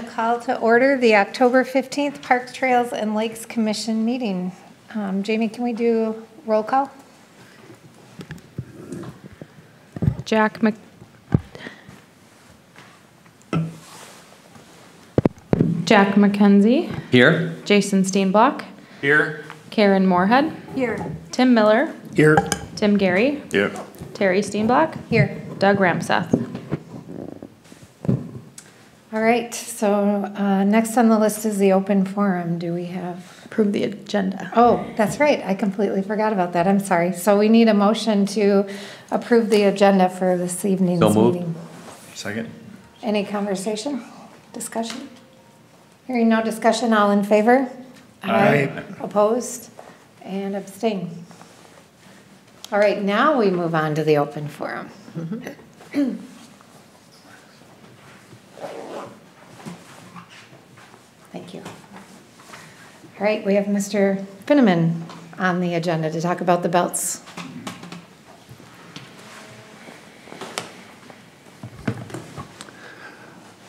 to call to order the October 15th Parks, Trails, and Lakes Commission meeting. Jamie, can we do roll call? Jack McKenzie. Here. Jason Steenblock. Here. Karen Moorhead. Here. Tim Miller. Here. Tim Gary. Here. Terry Steenblock. Here. Doug Ramseth. All right, so next on the list is the open forum. Do we have? Approve the agenda. Oh, that's right. I completely forgot about that. I'm sorry. So we need a motion to approve the agenda for this evening's meeting. Second. Any conversation? Discussion? Hearing no discussion, all in favor? Aye. Opposed? And abstain. All right, now we move on to the open forum. Thank you. All right, we have Mr. Finneman on the agenda to talk about the belts.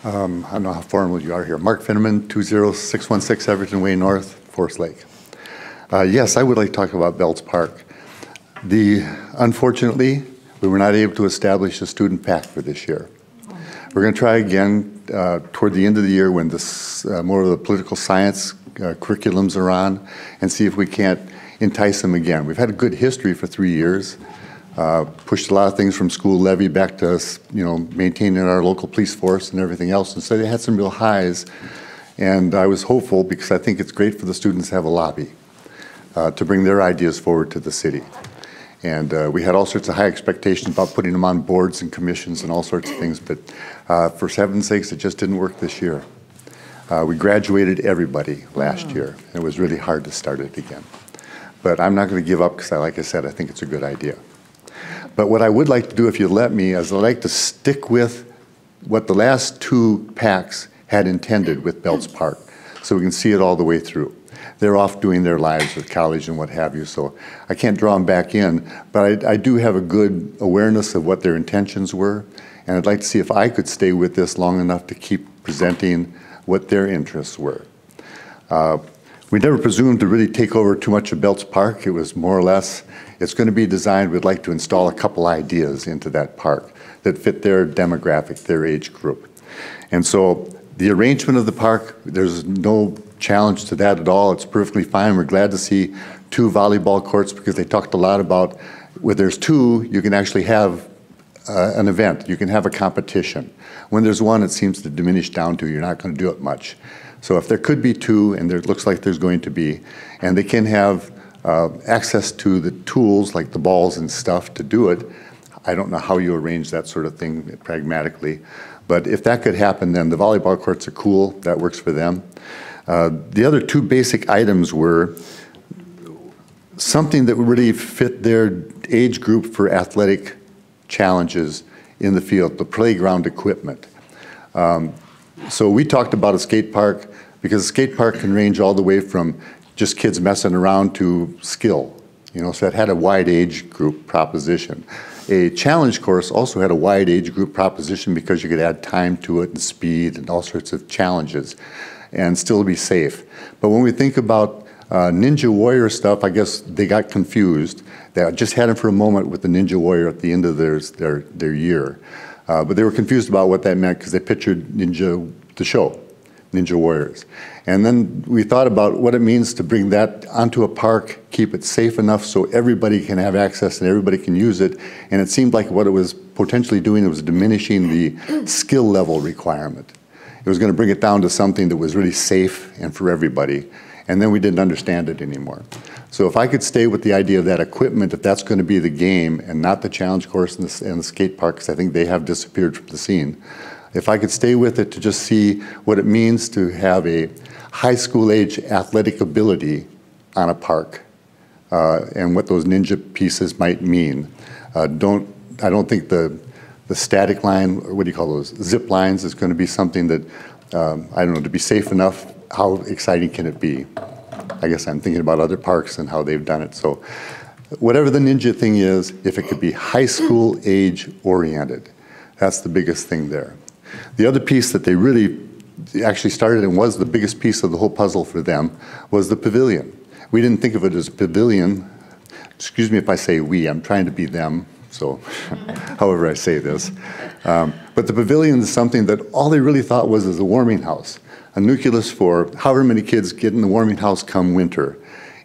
I don't know how formal you are here. Mark Finneman, 20616 Everton Way North, Forest Lake. Yes, I would like to talk about Belts Park. Unfortunately, we were not able to establish a student pack for this year. We're going to try again toward the end of the year when this more of the political science curriculums are on, and see if we can't entice them again. We've had a good history for 3 years. Pushed a lot of things from school levy back to us, maintaining our local police force and everything else. And so they had some real highs. And I was hopeful because I think it's great for the students to have a lobby to bring their ideas forward to the city. And we had all sorts of high expectations about putting them on boards and commissions and all sorts of things. But for heaven's sakes, it just didn't work this year. We graduated everybody last year. And it was really hard to start it again. But I'm not going to give up because, like I said, I think it's a good idea. But what I would like to do, if you let me, is I'd like to stick with what the last 2 packs had intended with Belts Park, so we can see it all the way through. They're off doing their lives with college and what have you, so I can't draw them back in, but I do have a good awareness of what their intentions were, and I'd like to see if I could stay with this long enough to keep presenting what their interests were. We never presumed to really take over too much of Belts Park. It was more or less, it's going to be designed, we'd like to install a couple ideas into that park that fit their demographic, their age group. And so the arrangement of the park, there's no challenge to that at all. It's perfectly fine. We're glad to see 2 volleyball courts because they talked a lot about where there's 2, you can actually have an event. You can have a competition. When there's 1, it seems to diminish down to you're not going to do it much. So if there could be 2, and it looks like there's going to be, and they can have access to the tools like the balls and stuff to do it, I don't know how you arrange that sort of thing pragmatically. But if that could happen, then the volleyball courts are cool. That works for them. The other 2 basic items were something that would really fit their age group for athletic challenges in the field, the playground equipment. So we talked about a skate park because a skate park can range all the way from just kids messing around to skill, so it had a wide age group proposition. A challenge course also had a wide age group proposition because you could add time to it and speed and all sorts of challenges and still be safe. But when we think about Ninja Warrior stuff, I guess they got confused. They just had it for a moment with the Ninja Warrior at the end of their year. But they were confused about what that meant because they pictured the show, Ninja Warriors. And then we thought about what it means to bring that onto a park, keep it safe enough so everybody can have access and everybody can use it. And it seemed like what it was potentially doing, it was diminishing the skill level requirement. It was going to bring it down to something that was really safe and for everybody. And then we didn't understand it anymore. So if I could stay with the idea of that equipment, if that's going to be the game and not the challenge course and the skate park, because I think they have disappeared from the scene, if I could stay with it to just see what it means to have a high school age athletic ability on a park and what those ninja pieces might mean. I don't think the static line, or what do you call those, zip lines, is going to be something that, I don't know, to be safe enough, how exciting can it be? I guess I'm thinking about other parks and how they've done it. So whatever the ninja thing is, if it could be high school age oriented, that's the biggest thing there. The other piece that they really actually started and was the biggest piece of the whole puzzle for them was the pavilion. We didn't think of it as a pavilion. Excuse me if I say we, I'm trying to be them, so however I say this. But the pavilion is something that all they really thought was as a warming house, a nucleus for however many kids get in the warming house come winter.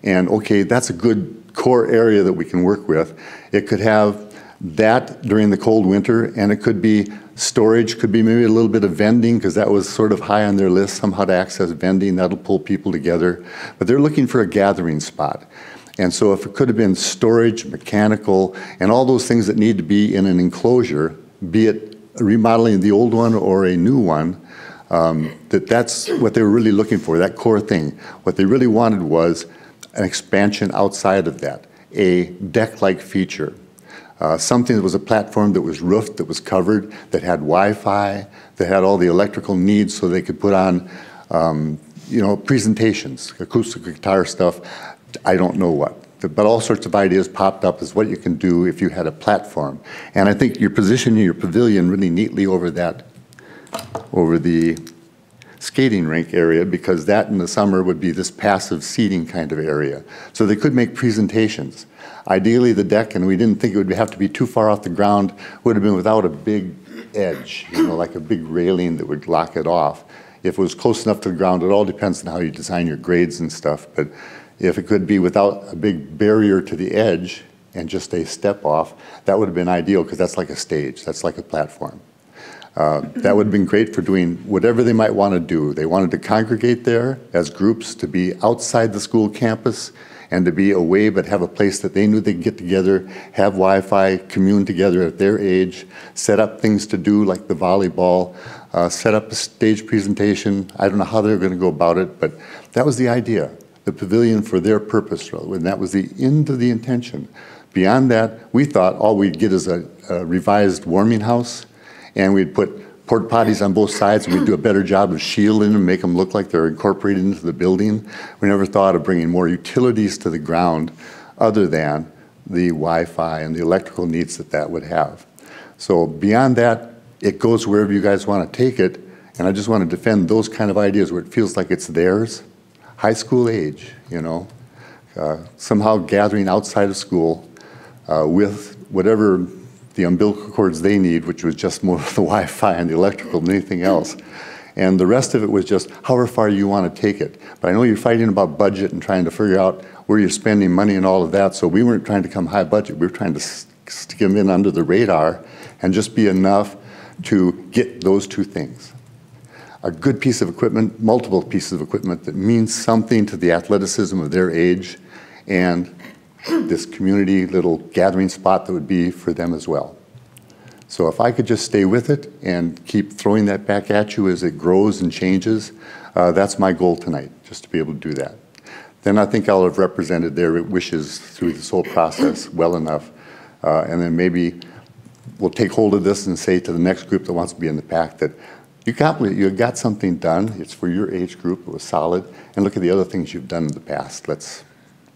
And okay, that's a good core area that we can work with. It could have that during the cold winter, and it could be storage, could be maybe a little bit of vending, because that was sort of high on their list, somehow to access vending, that'll pull people together. But they're looking for a gathering spot. And so if it could have been storage, mechanical, and all those things that need to be in an enclosure, be it remodeling the old one or a new one, that's what they were really looking for, that core thing. What they really wanted was an expansion outside of that, a deck-like feature. Something that was a platform that was roofed, that was covered, that had Wi-Fi, that had all the electrical needs so they could put on, presentations, acoustic guitar stuff, I don't know what. But all sorts of ideas popped up as what you can do if you had a platform. And I think you're positioning your pavilion really neatly over that, over the skating rink area, because that in the summer would be this passive seating kind of area. So they could make presentations. Ideally, the deck, and we didn't think it would have to be too far off the ground, would have been without a big edge, like a big railing that would lock it off. If it was close enough to the ground, it all depends on how you design your grades and stuff, but if it could be without a big barrier to the edge and just a step off, that would have been ideal, because that's like a stage, that's like a platform. That would have been great for doing whatever they might want to do. They wanted to congregate there as groups, to be outside the school campus, and to be away but have a place that they knew they could get together, have Wi-Fi, commune together at their age, set up things to do like the volleyball, set up a stage presentation. I don't know how they're going to go about it, but that was the idea, the pavilion for their purpose, and that was the end of the intention. Beyond that, we thought all we'd get is a revised warming house, and we'd put porta potties on both sides, and we'd do a better job of shielding them, make them look like they're incorporated into the building. We never thought of bringing more utilities to the ground other than the Wi-Fi and the electrical needs that that would have. So beyond that, it goes wherever you guys want to take it, and I just want to defend those kind of ideas where it feels like it's theirs, high school age, somehow gathering outside of school with whatever the umbilical cords they need, which was just more of the Wi-Fi and the electrical than anything else. And the rest of it was just however far you want to take it. But I know you're fighting about budget and trying to figure out where you're spending money and all of that, so we weren't trying to come high budget. We were trying to stick them in under the radar and just be enough to get those two things. A good piece of equipment, multiple pieces of equipment that means something to the athleticism of their age, and this community little gathering spot that would be for them as well. So if I could just stay with it and keep throwing that back at you as it grows and changes, that's my goal tonight, just to be able to do that. Then I think I'll have represented their wishes through this whole process well enough, and then maybe we'll take hold of this and say to the next group that wants to be in the pack that you got something done, it's for your age group, it was solid, and look at the other things you've done in the past. Let's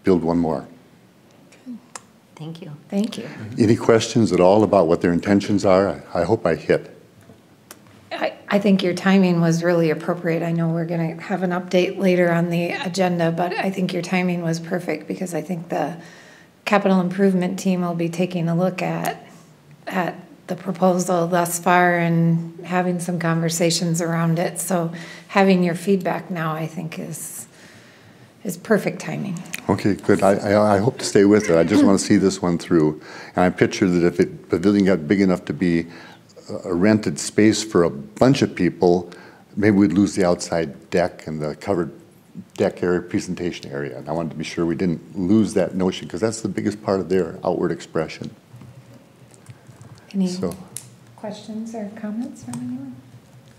build one more. Thank you. Thank you. Any questions at all about what their intentions are? I hope I hit. I think your timing was really appropriate. I know we're going to have an update later on the agenda, but I think your timing was perfect, because I think the capital improvement team will be taking a look at the proposal thus far and having some conversations around it. So having your feedback now, I think, is perfect timing. Okay, good. I hope to stay with it. I just want to see this one through. And I picture that if the pavilion got big enough to be a rented space for a bunch of people, maybe we'd lose the outside deck and the covered deck area, presentation area. And I wanted to be sure we didn't lose that notion, because that's the biggest part of their outward expression. Any questions or comments from anyone?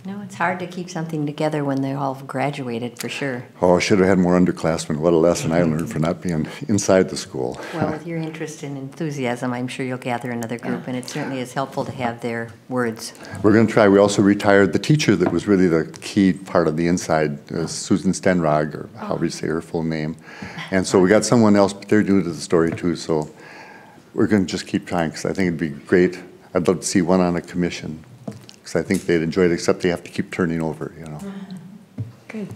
No, it's hard to keep something together when they all have graduated, for sure. Oh, I should have had more underclassmen. What a lesson I learned for not being inside the school. Well, with your interest and enthusiasm, I'm sure you'll gather another group, and it certainly is helpful to have their words. We're going to try. We also retired the teacher that was really the key part of the inside, Susan Stenrog, or however you say her full name. And so we got someone else, but they're new to the story too, so we're going to just keep trying, because I think it'd be great. I'd love to see one on a commission, because I think they'd enjoy it, except they have to keep turning over, Good.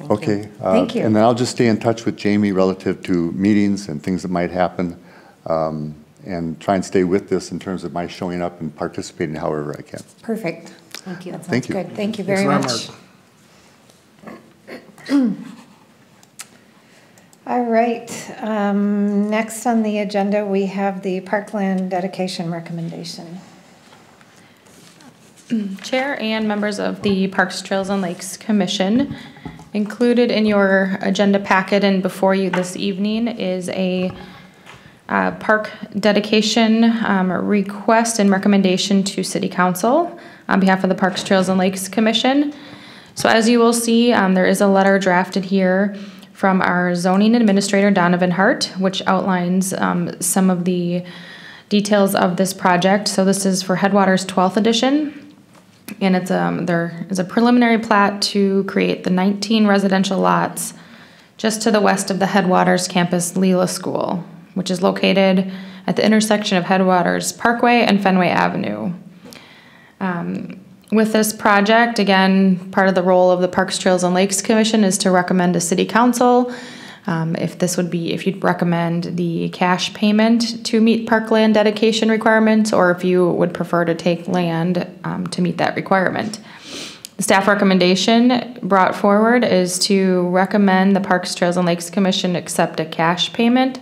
Okay. Thank you. And then I'll just stay in touch with Jamie relative to meetings and things that might happen, and try and stay with this in terms of my showing up and participating however I can. Perfect. Thank you. That Thank sounds you. good. Thank you very Thanks much. a lot, Mark. All right, next on the agenda, we have the Parkland dedication recommendation. Chair and members of the Parks, Trails, and Lakes Commission, included in your agenda packet and before you this evening is a park dedication request and recommendation to City Council on behalf of the Parks, Trails, and Lakes Commission. So as you will see, there is a letter drafted here from our zoning administrator, Donovan Hart, which outlines some of the details of this project. So this is for Headwaters 12th edition, and it's there is a preliminary plat to create the 19 residential lots just to the west of the Headwaters campus Leela School, which is located at the intersection of Headwaters Parkway and Fenway Avenue. With this project, again, part of the role of the Parks, Trails, and Lakes Commission is to recommend to City Council if you'd recommend the cash payment to meet parkland dedication requirements, or if you would prefer to take land to meet that requirement. The staff recommendation brought forward is to recommend the Parks, Trails, and Lakes Commission accept a cash payment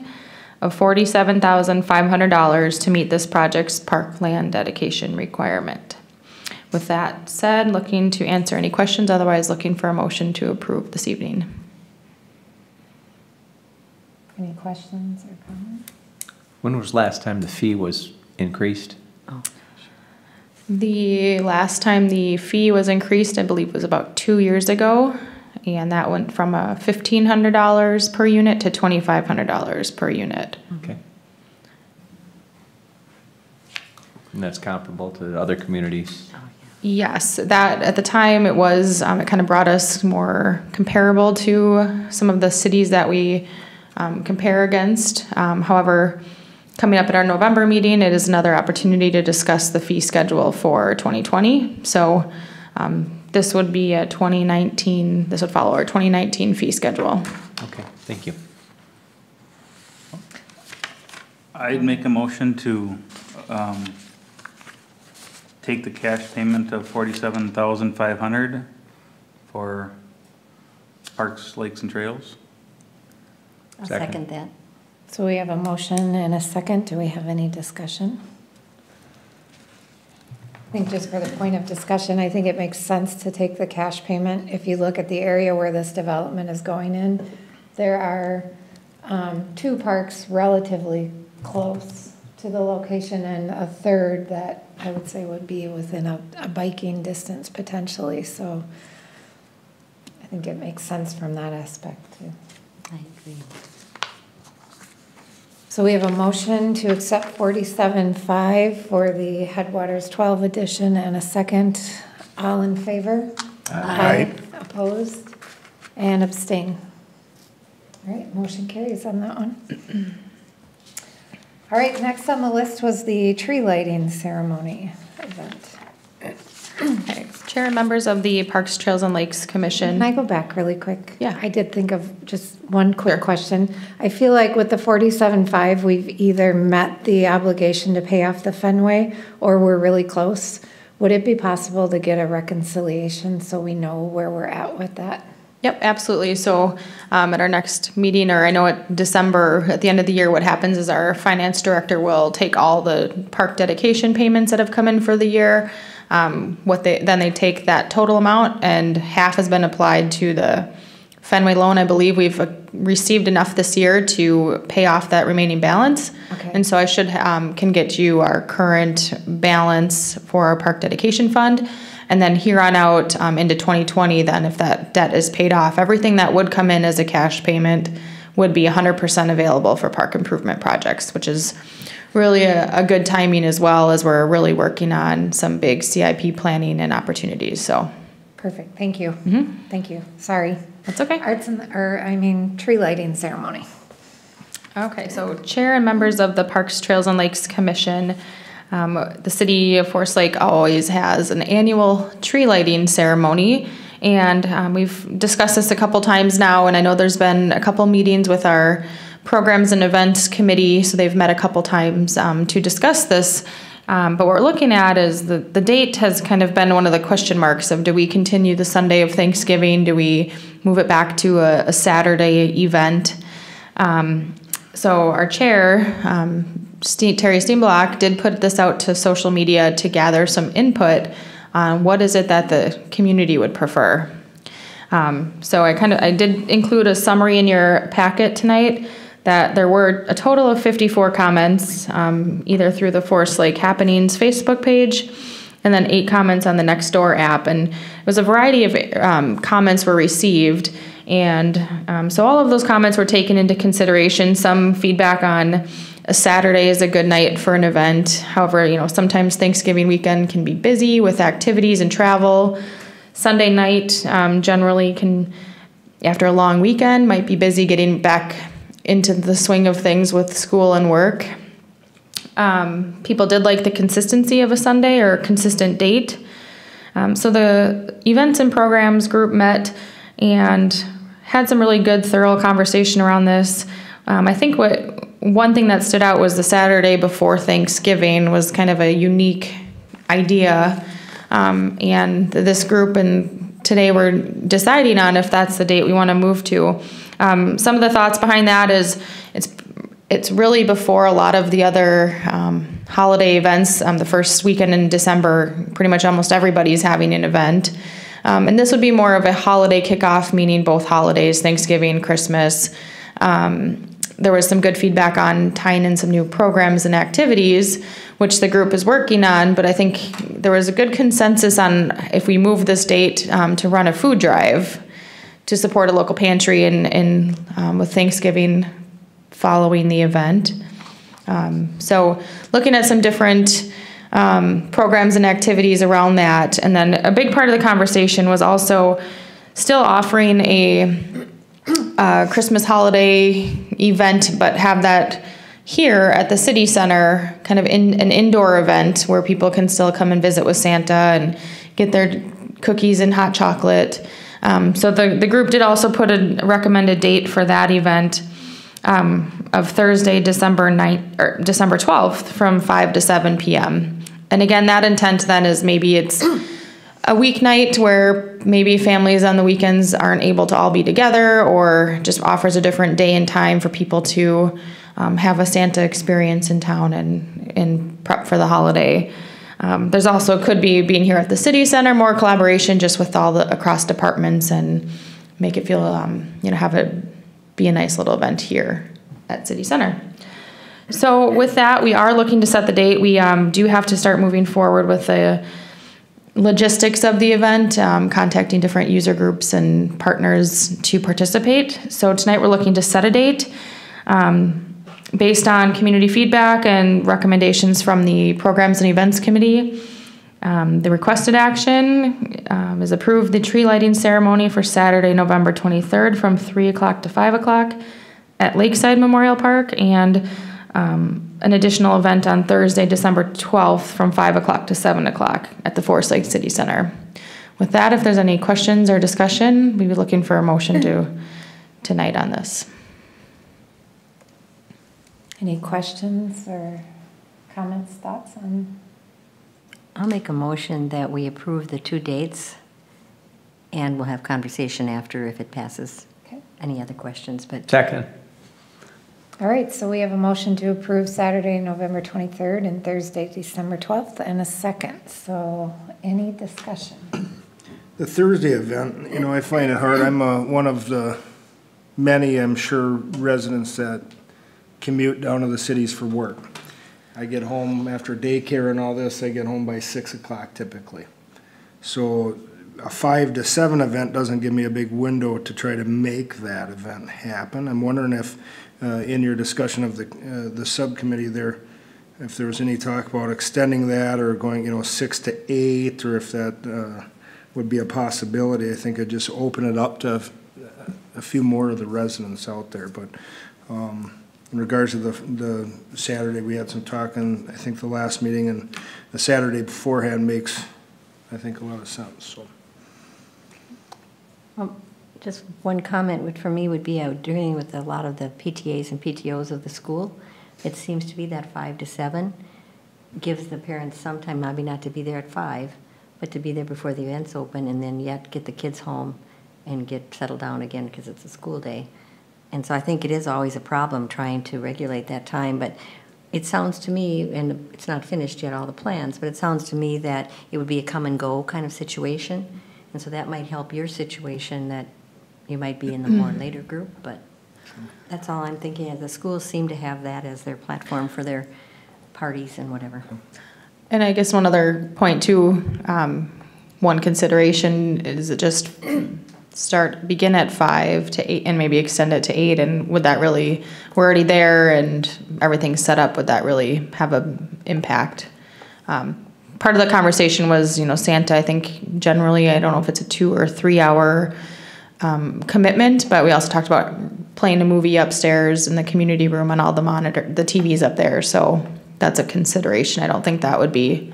of $47,500 to meet this project's parkland dedication requirement. With that said, looking to answer any questions, otherwise looking for a motion to approve this evening. Any questions or comments? When was the last time the fee was increased? The last time the fee was increased, I believe, was about 2 years ago, and that went from $1,500 per unit to $2,500 per unit. Okay. And that's comparable to other communities? Yes, that at the time it was, it kind of brought us more comparable to some of the cities that we compare against. However, coming up at our November meeting, it is another opportunity to discuss the fee schedule for 2020. So this would be a 2019, this would follow our 2019 fee schedule. Okay, thank you. I'd make a motion to take the cash payment of $47,500 for Parks, Lakes, and Trails. I'll Second. second that. So we have a motion and a second. Do we have any discussion? I think just for the point of discussion, I think it makes sense to take the cash payment. If you look at the area where this development is going in, there are 2 parks relatively close to the location and a third that I would say would be within a biking distance potentially. So I think it makes sense from that aspect too. I agree. So we have a motion to accept 47.5 for the Headwaters 12 edition and a second. All in favor? Aye. Opposed? And abstain. All right, motion carries on that one. All right, next on the list was the tree lighting ceremony event. Okay. Chair and members of the Parks, Trails, and Lakes Commission. Can I go back really quick? Yeah. I did think of just one quick question. I feel like with the 47.5, we've either met the obligation to pay off the Fenway or we're really close. Would it be possible to get a reconciliation so we know where we're at with that? Yep, absolutely. So at our next meeting, or I know at December, at the end of the year, what happens is our finance director will take all the park dedication payments that have come in for the year. Then they take that total amount, and half has been applied to the Fenway loan. I believe we've received enough this year to pay off that remaining balance. Okay. And so I can get you our current balance for our park dedication fund. And then here on out into 2020, then if that debt is paid off, everything that would come in as a cash payment would be 100% available for park improvement projects, which is really a good timing as well, as we're really working on some big CIP planning and opportunities. So Perfect, thank you. Thank you, sorry. that's okay. Tree lighting ceremony. Okay, so Chair and members of the Parks, Trails, and Lakes Commission, the city of Forest Lake always has an annual tree lighting ceremony, And we've discussed this a couple times now, and I know there's been a couple meetings with our programs and events committee, so they've met a couple times to discuss this. But what we're looking at is the date has kind of been one of the question marks of, do we continue the Sunday of Thanksgiving? Do we move it back to a Saturday event? So our chair, Terry Steenblock, did put this out to social media to gather some input on what is it that the community would prefer. So I did include a summary in your packet tonight that there were a total of 54 comments, either through the Forest Lake Happenings Facebook page, and then 8 comments on the Nextdoor app. And it was a variety of comments were received. And so all of those comments were taken into consideration. Some feedback on a Saturday is a good night for an event. However, sometimes Thanksgiving weekend can be busy with activities and travel. Sunday night generally can, after a long weekend, might be busy getting back into the swing of things with school and work. People did like the consistency of a Sunday or a consistent date. So the events and programs group met and had some really good, thorough conversation around this. I think one thing that stood out was the Saturday before Thanksgiving was kind of a unique idea. And this group and today we're deciding on if that's the date we want to move to. Some of the thoughts behind that is it's really before a lot of the other holiday events. The first weekend in December, pretty much almost everybody's having an event. And this would be more of a holiday kickoff, meaning both holidays, Thanksgiving, Christmas. There was some good feedback on tying in some new programs and activities, which the group is working on, but I think there was a good consensus on if we move this date to run a food drive to support a local pantry and with Thanksgiving following the event. So looking at some different programs and activities around that. And then a big part of the conversation was also still offering a Christmas holiday event, but have that here at the city center, kind of in an indoor event where people can still come and visit with Santa and get their cookies and hot chocolate. So the group did also put a recommended date for that event of Thursday, December 12th from 5 to 7 p.m. And again, that intent then is maybe it's a weeknight where maybe families on the weekends aren't able to all be together, or just offers a different day and time for people to have a Santa experience in town and prep for the holiday. There's also could be being here at the city center, more collaboration just with all the across departments and make it feel, have it be a nice little event here at city center. So with that, we are looking to set the date. We do have to start moving forward with the logistics of the event, contacting different user groups and partners to participate. So tonight we're looking to set a date based on community feedback and recommendations from the Programs and Events Committee. The requested action is approve the tree lighting ceremony for Saturday, November 23rd from 3 o'clock to 5 o'clock at Lakeside Memorial Park, and an additional event on Thursday, December 12th from 5 o'clock to 7 o'clock at the Forest Lake City Center. With that, if there's any questions or discussion, we'd be looking for a motion tonight on this. Any questions or comments, thoughts on? I'll make a motion that we approve the 2 dates, and we'll have conversation after if it passes. Okay. Any other questions? But Second. All right, so we have a motion to approve Saturday, November 23rd and Thursday, December 12th, and a second. So any discussion? The Thursday event, I find it hard. I'm one of the many, I'm sure, residents that commute down to the cities for work. I get home after daycare and all this, I get home by 6 o'clock typically. So a 5 to 7 event doesn't give me a big window to try to make that event happen. I'm wondering if in your discussion of the subcommittee there, if there was any talk about extending that or going, 6 to 8, or if that would be a possibility. I think I'd just open it up to a few more of the residents out there. But in regards to the Saturday, we had some talk, and I think the last meeting, and the Saturday beforehand makes, I think, a lot of sense. So Just one comment for me would be dealing with a lot of the PTAs and PTOs of the school. It seems to be that 5 to 7 gives the parents some time, maybe not to be there at 5, but to be there before the events open and then yet get the kids home and get settled down again because it's a school day. And so I think it is always a problem trying to regulate that time, but it sounds to me, and it's not finished yet, all the plans, but it sounds to me that it would be a come and go kind of situation. And so that might help your situation, that you might be in the more later group, but that's all I'm thinking. The schools seem to have that as their platform for their parties and whatever. And I guess one other point too, one consideration is it just begin at 5 to 8 and maybe extend it to 8, and would that really, we're already there and everything's set up, would that really have an impact? Part of the conversation was, Santa, I think generally, I don't know if it's a 2 or 3 hour commitment, but we also talked about playing a movie upstairs in the community room on all the TVs up there, so that's a consideration. I don't think that would be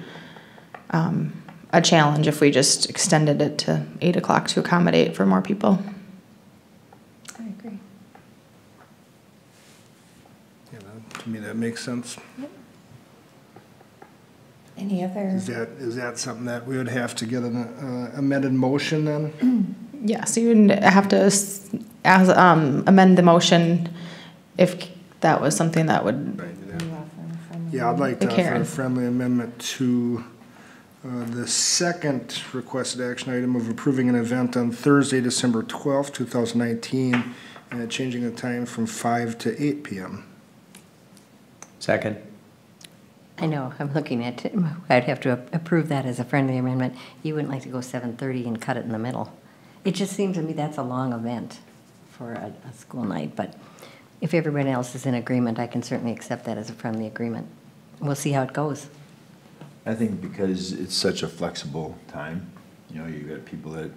a challenge if we just extended it to 8 o'clock to accommodate for more people. I agree. Yeah, to me, that makes sense. Any other? Is that something that we would have to get an amended motion then? Yeah, so you would have to amend the motion if that was something that would. Yeah, I'd like to offer Karen. a friendly amendment to the second requested action item of approving an event on Thursday, December 12th, 2019, and changing the time from 5 to 8 p.m. Second. I know, I'm looking at it. I'd have to approve that as a friendly amendment. You wouldn't like to go 7:30 and cut it in the middle. It just seems to me that's a long event for a school night, but if everyone else is in agreement, I can certainly accept that as a friendly agreement. We'll see how it goes. I think because it's such a flexible time, you got people that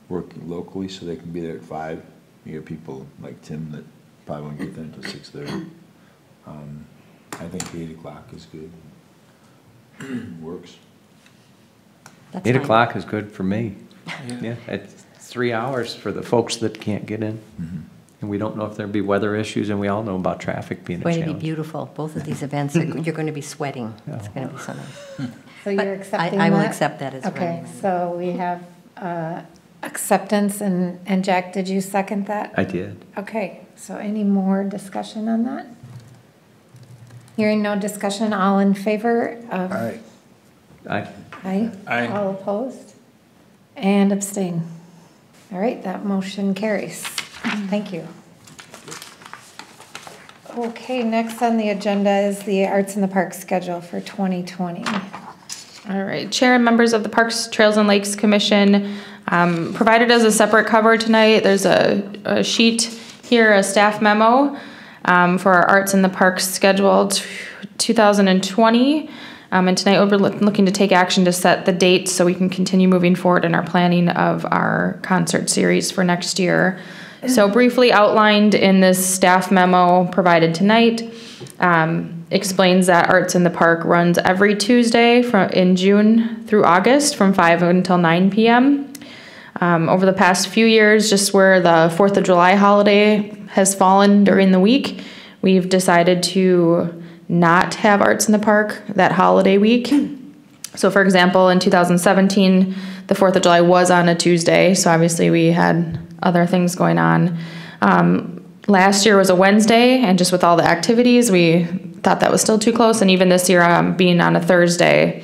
work locally so they can be there at 5. You got people like Tim that probably won't get there until 6:30. I think 8 o'clock is good. Works. That's 8 fine. o'clock is good for me. Yeah, it's 3 hours for the folks that can't get in. And we don't know if there'll be weather issues, and we all know about traffic being a It's going to be challenge. beautiful. Both of these events, you're going to be sweating. It's going to be so nice. So But you're accepting I will that? accept that as a friendly Okay, amendment. so we have acceptance, and Jack, did you second that? I did. Okay, so any more discussion on that? Hearing no discussion, all in favor of? Aye. I Aye. Aye. All opposed? And abstain. All right, that motion carries. Thank you. Okay, next on the agenda is the Arts in the Park schedule for 2020. All right, Chair and members of the Parks, Trails, and Lakes Commission, provided as a separate cover tonight, there's a sheet here, a staff memo for our Arts in the Parks schedule 2020. And tonight we're looking to take action to set the date so we can continue moving forward in our planning of our concert series for next year. So briefly outlined in this staff memo provided tonight, explains that Arts in the Park runs every Tuesday in June through August from 5 until 9 p.m. Over the past few years, just where the 4th of July holiday has fallen during the week, we've decided to not have Arts in the Park that holiday week. So for example, in 2017, the 4th of July was on a Tuesday, so obviously we had other things going on. Last year was a Wednesday, and just with all the activities, we thought that was still too close, and even this year being on a Thursday,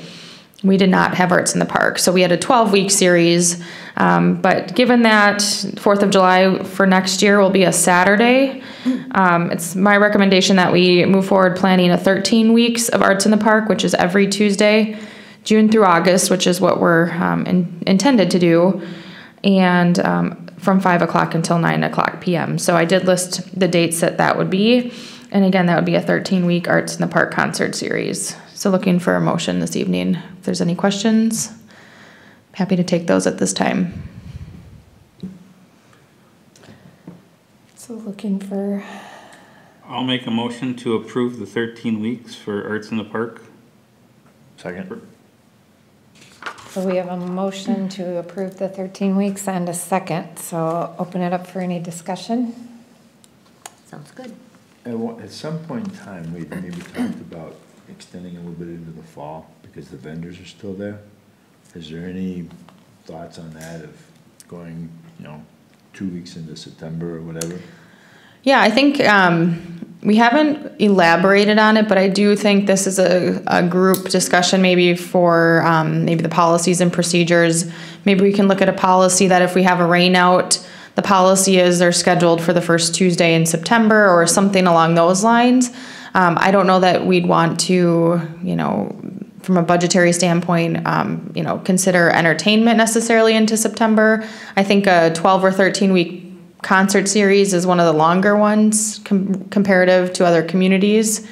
we did not have Arts in the Park. So we had a 12-week series, but given that 4th of July for next year will be a Saturday, it's my recommendation that we move forward planning a 13 weeks of Arts in the Park, which is every Tuesday, June through August, which is what we're intended to do, and from 5 o'clock until 9 o'clock p.m. So I did list the dates that would be, and again, that would be a 13-week Arts in the Park concert series. So looking for a motion this evening. If there's any questions, happy to take those at this time. So looking for, I'll make a motion to approve the 13 weeks for Arts in the Park. Second. So we have a motion to approve the 13 weeks and a second, so I'll open it up for any discussion. Sounds good. At some point in time, we maybe talked about extending a little bit into the fall because the vendors are still there. Is there any thoughts on that of going, 2 weeks into September or whatever? Yeah, I think we haven't elaborated on it, but I do think this is a group discussion maybe for maybe the policies and procedures. Maybe we can look at a policy that if we have a rain out, the policy is they're scheduled for the first Tuesday in September or something along those lines. I don't know that we'd want to, from a budgetary standpoint, consider entertainment necessarily into September. I think a 12 or 13 week concert series is one of the longer ones comparative to other communities.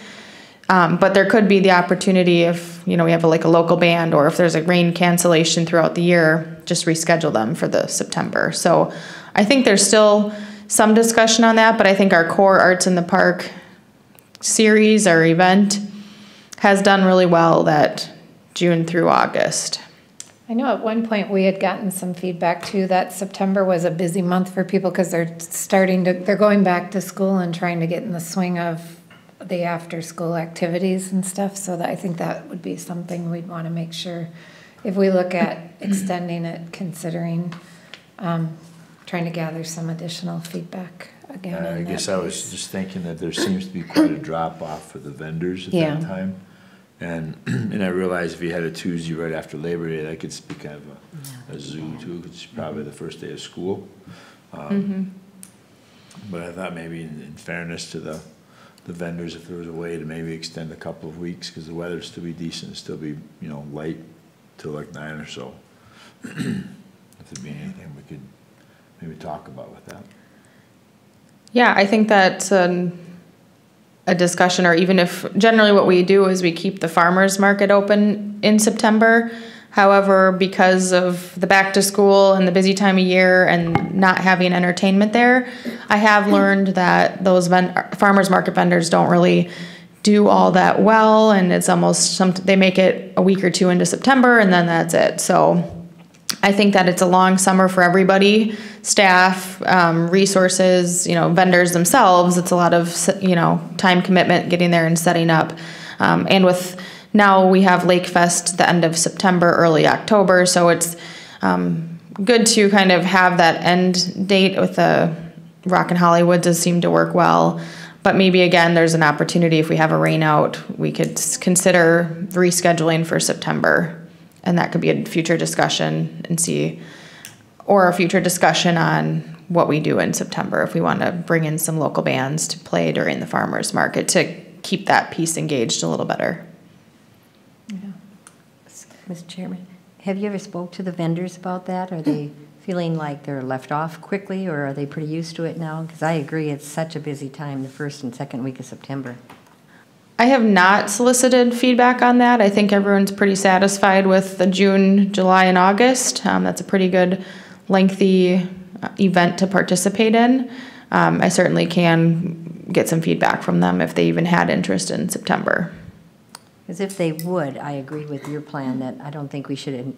But there could be the opportunity if, we have a local band or if there's a rain cancellation throughout the year, just reschedule them for the September. So I think there's still some discussion on that, but I think our core Arts in the Park series or event has done really well that June through August. I know at one point we had gotten some feedback too that September was a busy month for people because they're going back to school and trying to get in the swing of the after school activities and stuff. So that I think that would be something we'd want to make sure if we look at extending it, considering trying to gather some additional feedback again. I guess I was just thinking that there seems to be quite a drop off for the vendors at that time. And I realize if you had a Tuesday right after Labor Day, that could be kind of a zoo too, 'cause it's probably the first day of school. But I thought maybe in fairness to the vendors, if there was a way to maybe extend a couple of weeks, because the weather'd still be decent, still be, light till like 9 or so. If there'd be anything we could maybe talk about with that. Yeah, I think that's a discussion, or even if generally what we do is we keep the farmers market open in September. However, because of the back to school and the busy time of year and not having entertainment there, I have learned that those farmers market vendors don't really do all that well, and it's almost they make it a week or two into September and then that's it. So I think that it's a long summer for everybody, staff, resources, vendors themselves. It's a lot of, time commitment getting there and setting up. And with now we have Lake Fest the end of September, early October. So it's good to kind of have that end date with the Rockin' Hollywood does seem to work well. But maybe again, there's an opportunity if we have a rain out, we could consider rescheduling for September. And that could be a future discussion or a future discussion on what we do in September if we want to bring in some local bands to play during the farmers market to keep that piece engaged a little better. Yeah. Mr. Chairman, have you ever spoke to the vendors about that? Are they feeling like they're left off quickly, or are they pretty used to it now? Because I agree, it's such a busy time, the first and second week of September. I have not solicited feedback on that. I think everyone's pretty satisfied with the June, July, and August. That's a pretty good lengthy event to participate in. I certainly can get some feedback from them if they even had interest in September. Because if they would, I agree with your plan that I don't think we should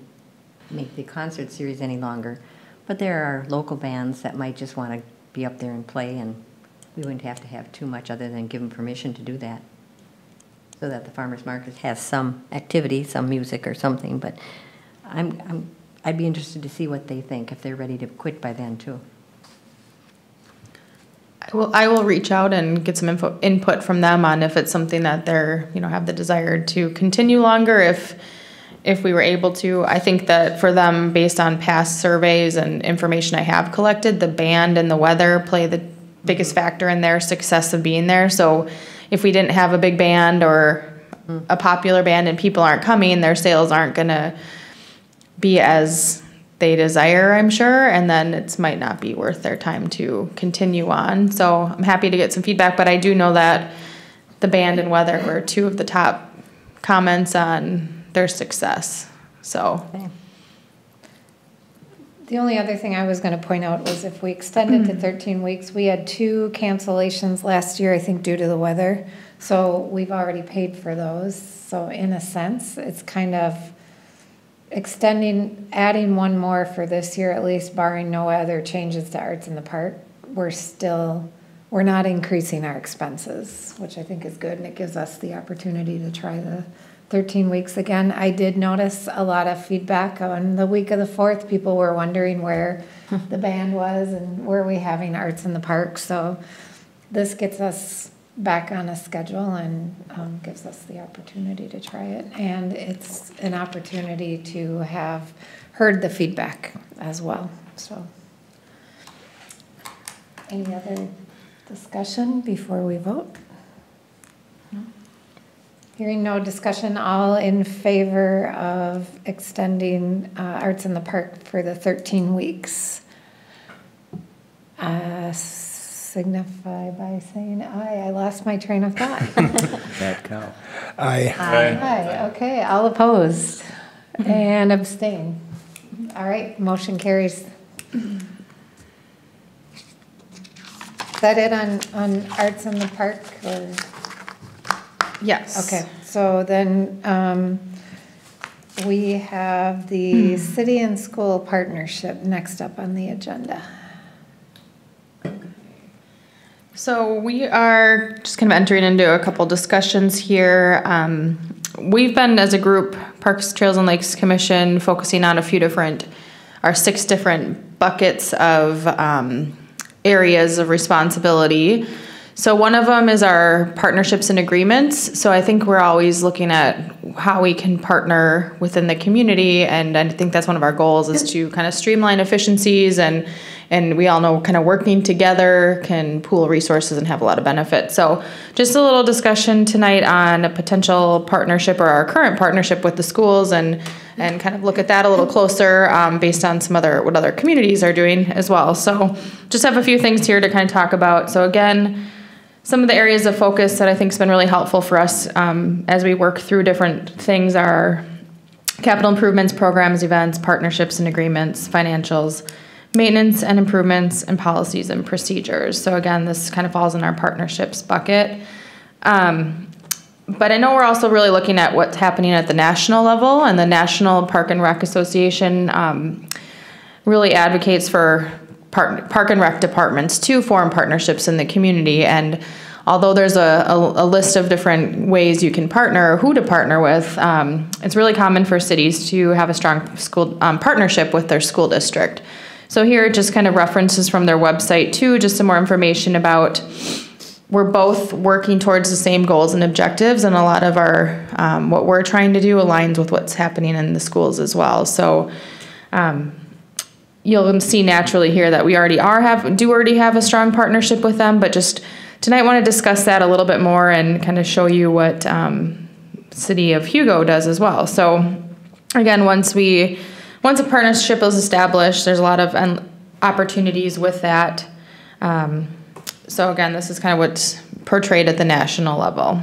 make the concert series any longer. But there are local bands that might just want to be up there and play, and we wouldn't have to have too much other than give them permission to do that, so that the farmers market has some activity, some music or something. But I'd be interested to see what they think, if they're ready to quit by then too. I will reach out and get some input from them on if it's something that they're, have the desire to continue longer. If we were able to, I think that for them, based on past surveys and information I have collected, the band and the weather play the biggest factor in their success of being there. So if we didn't have a big band or a popular band and people aren't coming, their sales aren't going to be as they desire, I'm sure, and then it might not be worth their time to continue on. So I'm happy to get some feedback, but I do know that the band and weather were two of the top comments on their success. So. Okay. The only other thing I was going to point out was if we extended to 13 weeks, we had 2 cancellations last year, I think, due to the weather. So we've already paid for those. So in a sense, it's kind of, adding one more for this year, at least barring no other changes to Arts in the Park. We're not increasing our expenses, which I think is good, and it gives us the opportunity to try the 13 weeks again. I did notice a lot of feedback on the week of the 4th. People were wondering where the band was and were we having Arts in the Park. So this gets us back on a schedule and gives us the opportunity to try it. And it's an opportunity to have heard the feedback as well. So any other discussion before we vote? No? Hearing no discussion, all in favor of extending Arts in the Park for the 13 weeks? Signify by saying aye. I lost my train of thought. Bad cow. Aye. Aye. Okay, all opposed and abstain. All right, motion carries. Is that it on Arts in the Park? Or? Yes. Okay, so then we have the city and school partnership next up on the agenda. So we are just kind of entering into a couple discussions here. We've been, as a group, Parks, Trails, and Lakes Commission, focusing on our 6 different buckets of areas of responsibility. So one of them is our partnerships and agreements. So I think we're always looking at how we can partner within the community, and I think that's one of our goals is to kind of streamline efficiencies, and we all know kind of working together can pool resources and have a lot of benefits. So just a little discussion tonight on a potential partnership or our current partnership with the schools, and kind of look at that a little closer based on what other communities are doing as well. So just have a few things here to kind of talk about. So again, some of the areas of focus that I think has been really helpful for us as we work through different things are capital improvements, programs, events, partnerships and agreements, financials, maintenance and improvements, and policies and procedures. So again, this kind of falls in our partnerships bucket. But I know we're also really looking at what's happening at the national level, and the National Park and Rec Association really advocates for park and rec departments to form partnerships in the community. And although there's a list of different ways you can partner or who to partner with, it's really common for cities to have a strong school partnership with their school district. So here, just kind of references from their website too, just some more information about we're both working towards the same goals and objectives, and a lot of our what we're trying to do aligns with what's happening in the schools as well. So you'll see naturally here that we already have a strong partnership with them, but just tonight want to discuss that a little bit more and kind of show you what City of Hugo does as well. So again, once a partnership is established, there's a lot of opportunities with that. So again, this is kind of what's portrayed at the national level.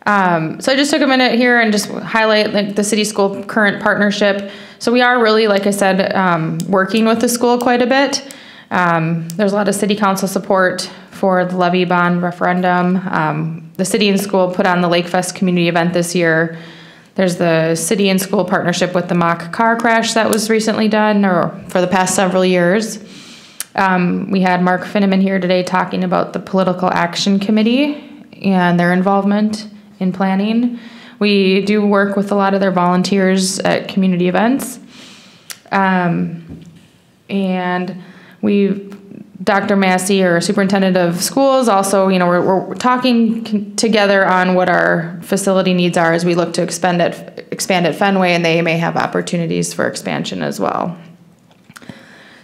So I just took a minute here and just highlight the city school current partnership. So we are really, like I said, working with the school quite a bit. There's a lot of city council support for the levy bond referendum. The city and school put on the Lake Fest community event this year. There's the city and school partnership with the mock car crash that was recently done, or for the past several years. We had Mark Finneman here today talking about the Political Action Committee and their involvement in planning. We do work with a lot of their volunteers at community events. And Dr. Massey, or Superintendent of Schools, also, we're talking together on what our facility needs are as we look to expand at Fenway, and they may have opportunities for expansion as well.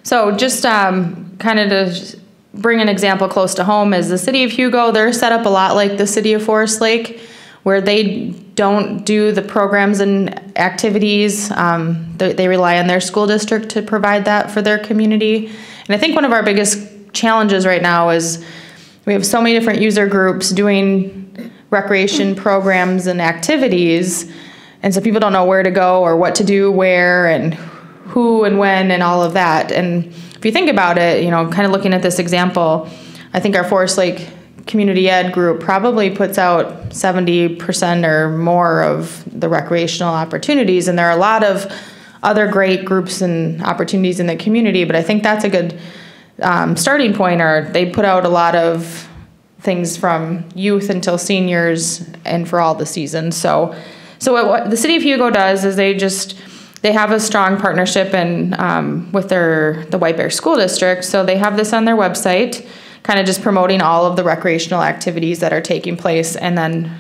So just kind of to bring an example close to home is the City of Hugo. They're set up a lot like the City of Forest Lake, where they don't do the programs and activities. They rely on their school district to provide that for their community. And I think one of our biggest challenges right now is we have so many different user groups doing recreation programs and activities, and so people don't know where to go or what to do where and who and when and all of that. And if you think about it, kind of looking at this example, I think our Forest Lake community ed group probably puts out 70% or more of the recreational opportunities. And there are a lot of other great groups and opportunities in the community, but I think that's a good starting point. Or they put out a lot of things from youth until seniors and for all the seasons. So what the city of Hugo does is they have a strong partnership and with the White Bear School District. So they have this on their website, kind of just promoting all of the recreational activities that are taking place, and then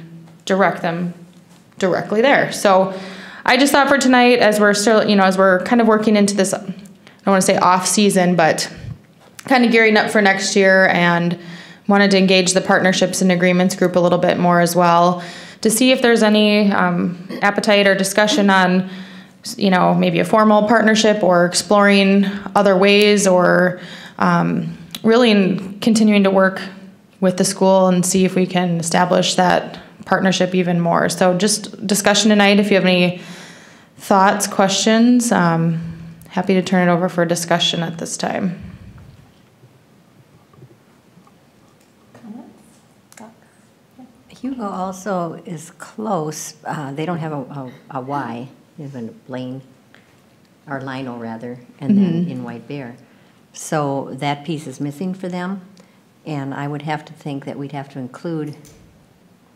direct them directly there. So I just thought for tonight, as we're still, as we're kind of working into this, I don't want to say off season, but kind of gearing up for next year, and wanted to engage the partnerships and agreements group a little bit more as well, to see if there's any appetite or discussion on, maybe a formal partnership or exploring other ways, or really continuing to work with the school and see if we can establish that partnership even more. So just discussion tonight. If you have any thoughts, questions, happy to turn it over for discussion at this time. Hugo also is close. They don't have a Y. They have a Blaine, or Lino rather, and then in White Bear. So that piece is missing for them, and I would have to think that we'd have to include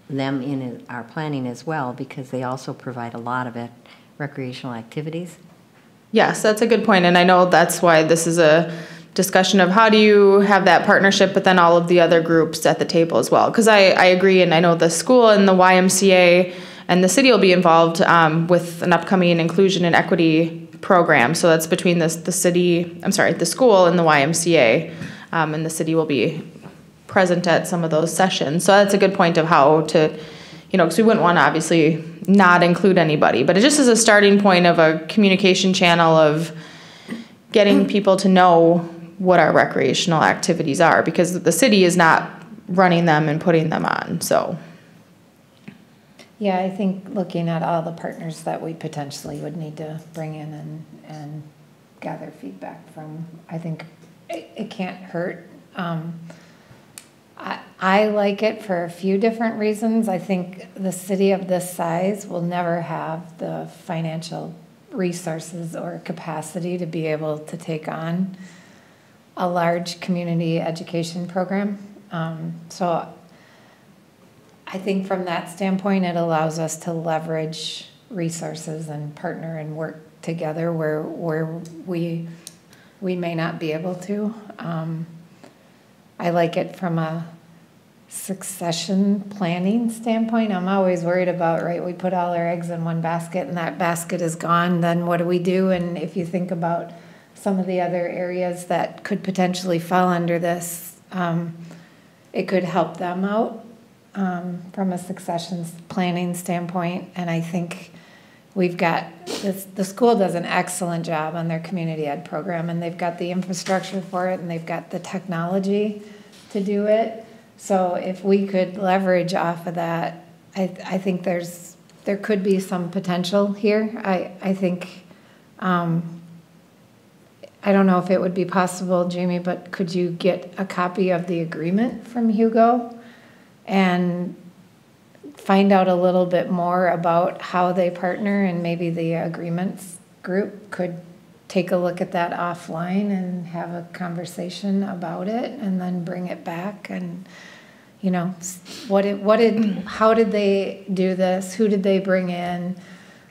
them in our planning as well, because they also provide a lot of recreational activities. Yes, that's a good point, and I know that's why this is a discussion of how do you have that partnership, but then all of the other groups at the table as well. Because I agree, and I know the school and the YMCA and the city will be involved with an upcoming inclusion and equity program. So that's between the school and the YMCA, and the city will be present at some of those sessions. So that's a good point of how to, because we wouldn't want to obviously not include anybody, but it just is a starting point of a communication channel of getting people to know what our recreational activities are, because the city is not running them and putting them on. So yeah, I think looking at all the partners that we potentially would need to bring in and gather feedback from, I think it can't hurt. I like it for a few different reasons. I think the city of this size will never have the financial resources or capacity to be able to take on a large community education program. So I think from that standpoint, it allows us to leverage resources and partner and work together where we may not be able to. I like it from a succession planning standpoint. I'm always worried about, right, we put all our eggs in one basket and that basket is gone, then what do we do? And if you think about some of the other areas that could potentially fall under this, it could help them out from a succession planning standpoint. And I think we've got this, the school does an excellent job on their community ed program, and they've got the infrastructure for it, and they've got the technology to do it. So if we could leverage off of that, I think there could be some potential here. I think, I don't know if it would be possible, Jamie, but could you get a copy of the agreement from Hugo and find out a little bit more about how they partner, and maybe the agreements group could take a look at that offline and have a conversation about it, and then bring it back and, how did they do this? Who did they bring in?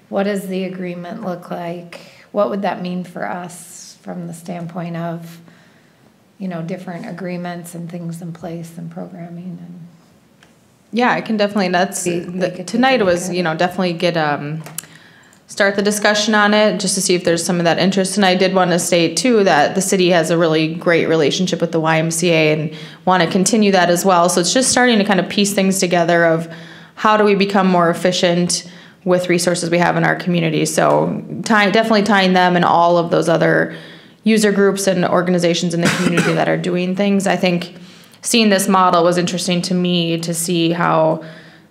What does the agreement look like? What would that mean for us from the standpoint of, different agreements and things in place and programming and. Yeah, I can definitely, tonight was, definitely start the discussion on it just to see if there's some of that interest. And I did want to state too that the city has a really great relationship with the YMCA and want to continue that as well. So it's just starting to kind of piece things together of how do we become more efficient with resources we have in our community. So definitely tying them and all of those other user groups and organizations in the community that are doing things. I think seeing this model was interesting to me to see how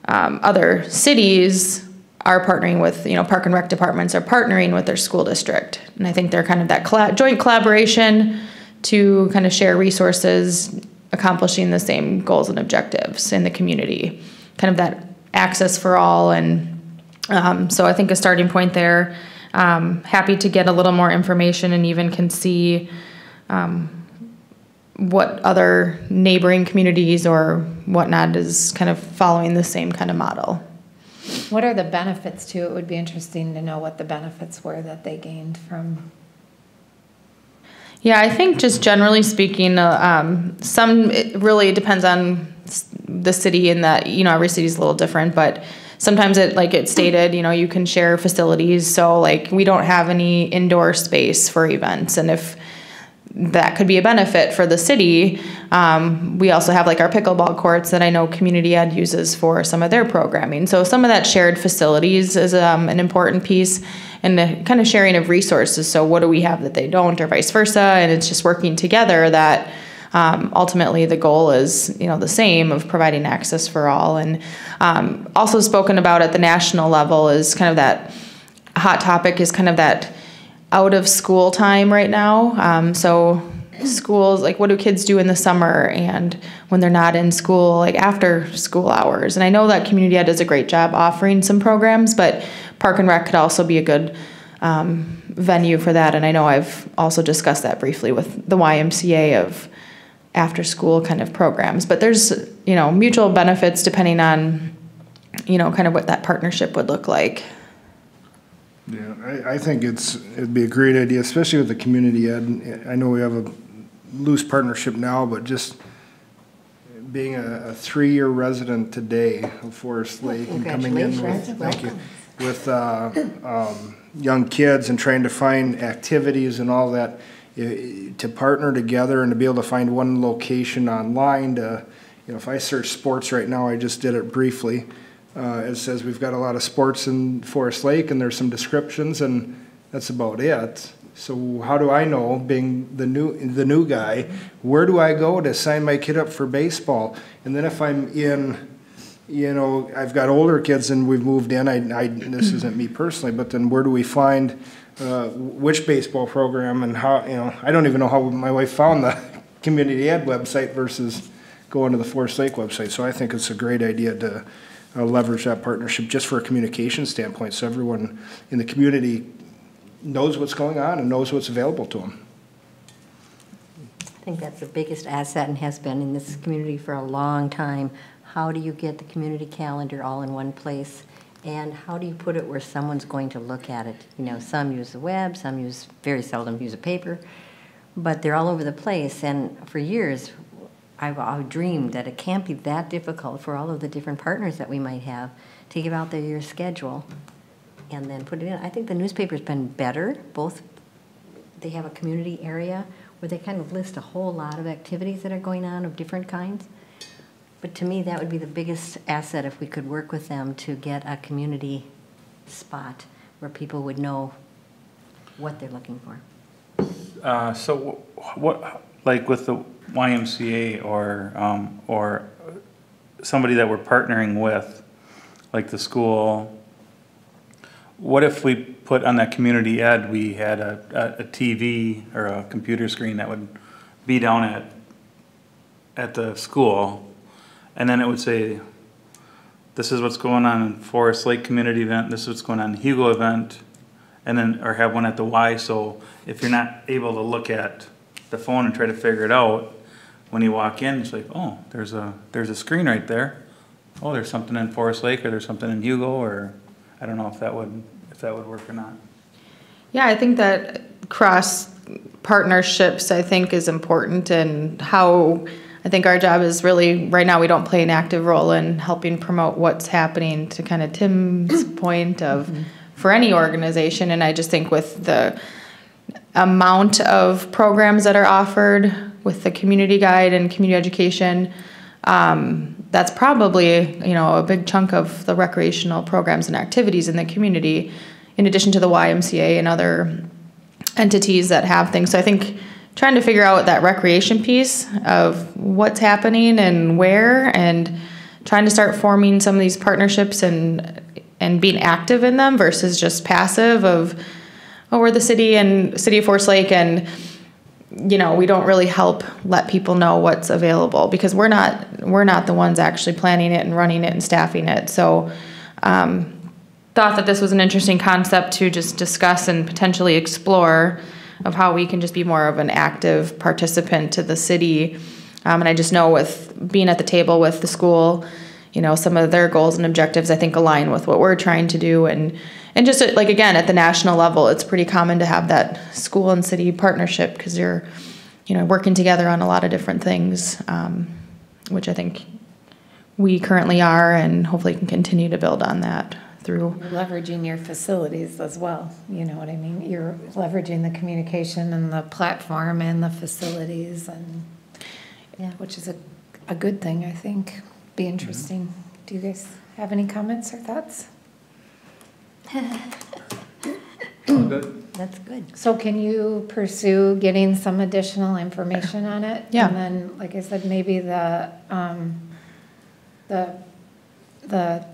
other cities are partnering with, park and rec departments are partnering with their school district. And I think they're kind of that joint collaboration to kind of share resources, accomplishing the same goals and objectives in the community, kind of that access for all. And so I think a starting point there, happy to get a little more information and even can see what other neighboring communities or whatnot is kind of following the same kind of model. What are the benefits to it? Would be interesting to know what the benefits were that they gained from. Yeah, I think just generally speaking, it really depends on the city, in that, every city is a little different, but sometimes it's stated, you can share facilities. So we don't have any indoor space for events. And if that could be a benefit for the city, we also have our pickleball courts that I know Community Ed uses for some of their programming. So some of that shared facilities is an important piece, and the kind of sharing of resources. So what do we have that they don't, or vice versa? And it's just working together that ultimately the goal is, the same, of providing access for all. And also spoken about at the national level is kind of that hot topic is kind of that out of school time right now. So schools, what do kids do in the summer and when they're not in school, after school hours? And I know that Community Ed does a great job offering some programs, but Park and Rec could also be a good venue for that. And I know I've also discussed that briefly with the YMCA of after school kind of programs. But there's, mutual benefits depending on, kind of what that partnership would look like. Yeah, I think it'd be a great idea, especially with the Community Ed. I know we have a loose partnership now, but just being a 3-year resident today of Forest Lake and coming in with, thank you, with young kids and trying to find activities and all that, to partner together and to be able to find one location online to, if I search sports right now, I just did it briefly. It says we've got a lot of sports in Forest Lake, and there's some descriptions, and that's about it. So how do I know, being the new guy, where do I go to sign my kid up for baseball? And then if I'm in, I've got older kids and we've moved in. This isn't me personally, but then where do we find which baseball program and how? I don't even know how my wife found the Community Ed website versus going to the Forest Lake website. So I think it's a great idea to leverage that partnership just for a communication standpoint, so everyone in the community knows what's going on and knows what's available to them. I think that's the biggest asset and has been in this community for a long time. How do you get the community calendar all in one place? And how do you put it where someone's going to look at it? Some use the web, some very seldom use a paper, but they're all over the place. And for years, I've dreamed that it can't be that difficult for all of the different partners that we might have to give out their year's schedule and then put it in. I think the newspaper's been better. Both, they have a community area where they kind of list a whole lot of activities that are going on of different kinds. But to me, that would be the biggest asset if we could work with them to get a community spot where people would know what they're looking for. So what, with the YMCA or somebody that we're partnering with, like the school, what if we put on that Community Ed, we had a TV or a computer screen that would be down at the school, and then it would say, this is what's going on in Forest Lake Community Event, this is what's going on in Hugo Event, and then, or have one at the Y, so if you're not able to look at the phone and try to figure it out, when you walk in, it's like, oh, there's a screen right there. Oh, there's something in Forest Lake, or there's something in Hugo, or I don't know if that would work or not. Yeah, I think that cross partnerships, I think, is important, and how I think our job is really, right now we don't play an active role in helping promote what's happening, to kind of Tim's point of for any organization. And I just think with the amount of programs that are offered with the community guide and community education, that's probably, a big chunk of the recreational programs and activities in the community, in addition to the YMCA and other entities that have things. So I think trying to figure out that recreation piece of what's happening and where, and trying to start forming some of these partnerships and being active in them versus just passive of, oh, we're the city and City of Forest Lake, and we don't really help let people know what's available because we're not the ones actually planning it and running it and staffing it. So thought that this was an interesting concept to just discuss and potentially explore of how we can just be more of an active participant to the city. And I just know with being at the table with the school, some of their goals and objectives I think align with what we're trying to do. And just like, again, at the national level, it's pretty common to have that school and city partnership because you're, working together on a lot of different things, which I think we currently are and hopefully can continue to build on that through. You're leveraging your facilities as well, you know what I mean? You're leveraging the communication and the platform and the facilities and, which is a good thing, I think. Be interesting. Do you guys have any comments or thoughts? That's good. So can you pursue getting some additional information on it? Yeah. And then, like I said, maybe the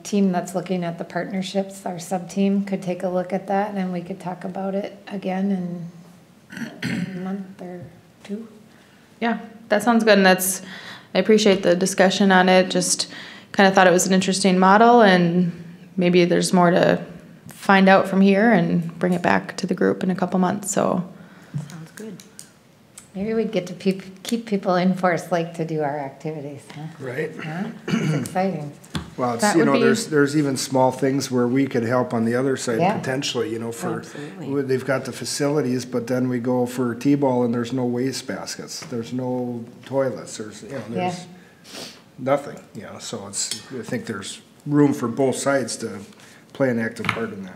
team that's looking at the partnerships, our sub-team, could take a look at that, and then we could talk about it again in a month or two. Yeah, that sounds good. And I appreciate the discussion on it. Just kind of thought it was an interesting model, and maybe there's more to find out from here and bring it back to the group in a couple months. So Sounds good. Maybe we'd get to keep people in Forest Lake to do our activities, huh? Right? Huh? It's exciting. Well, it's, That would be- there's even small things where we could help on the other side Yeah. potentially, Absolutely. they've got the facilities, but then we go for T-ball and there's no waste baskets, there's no toilets, there's nothing, so I think there's room for both sides to play an active part in that.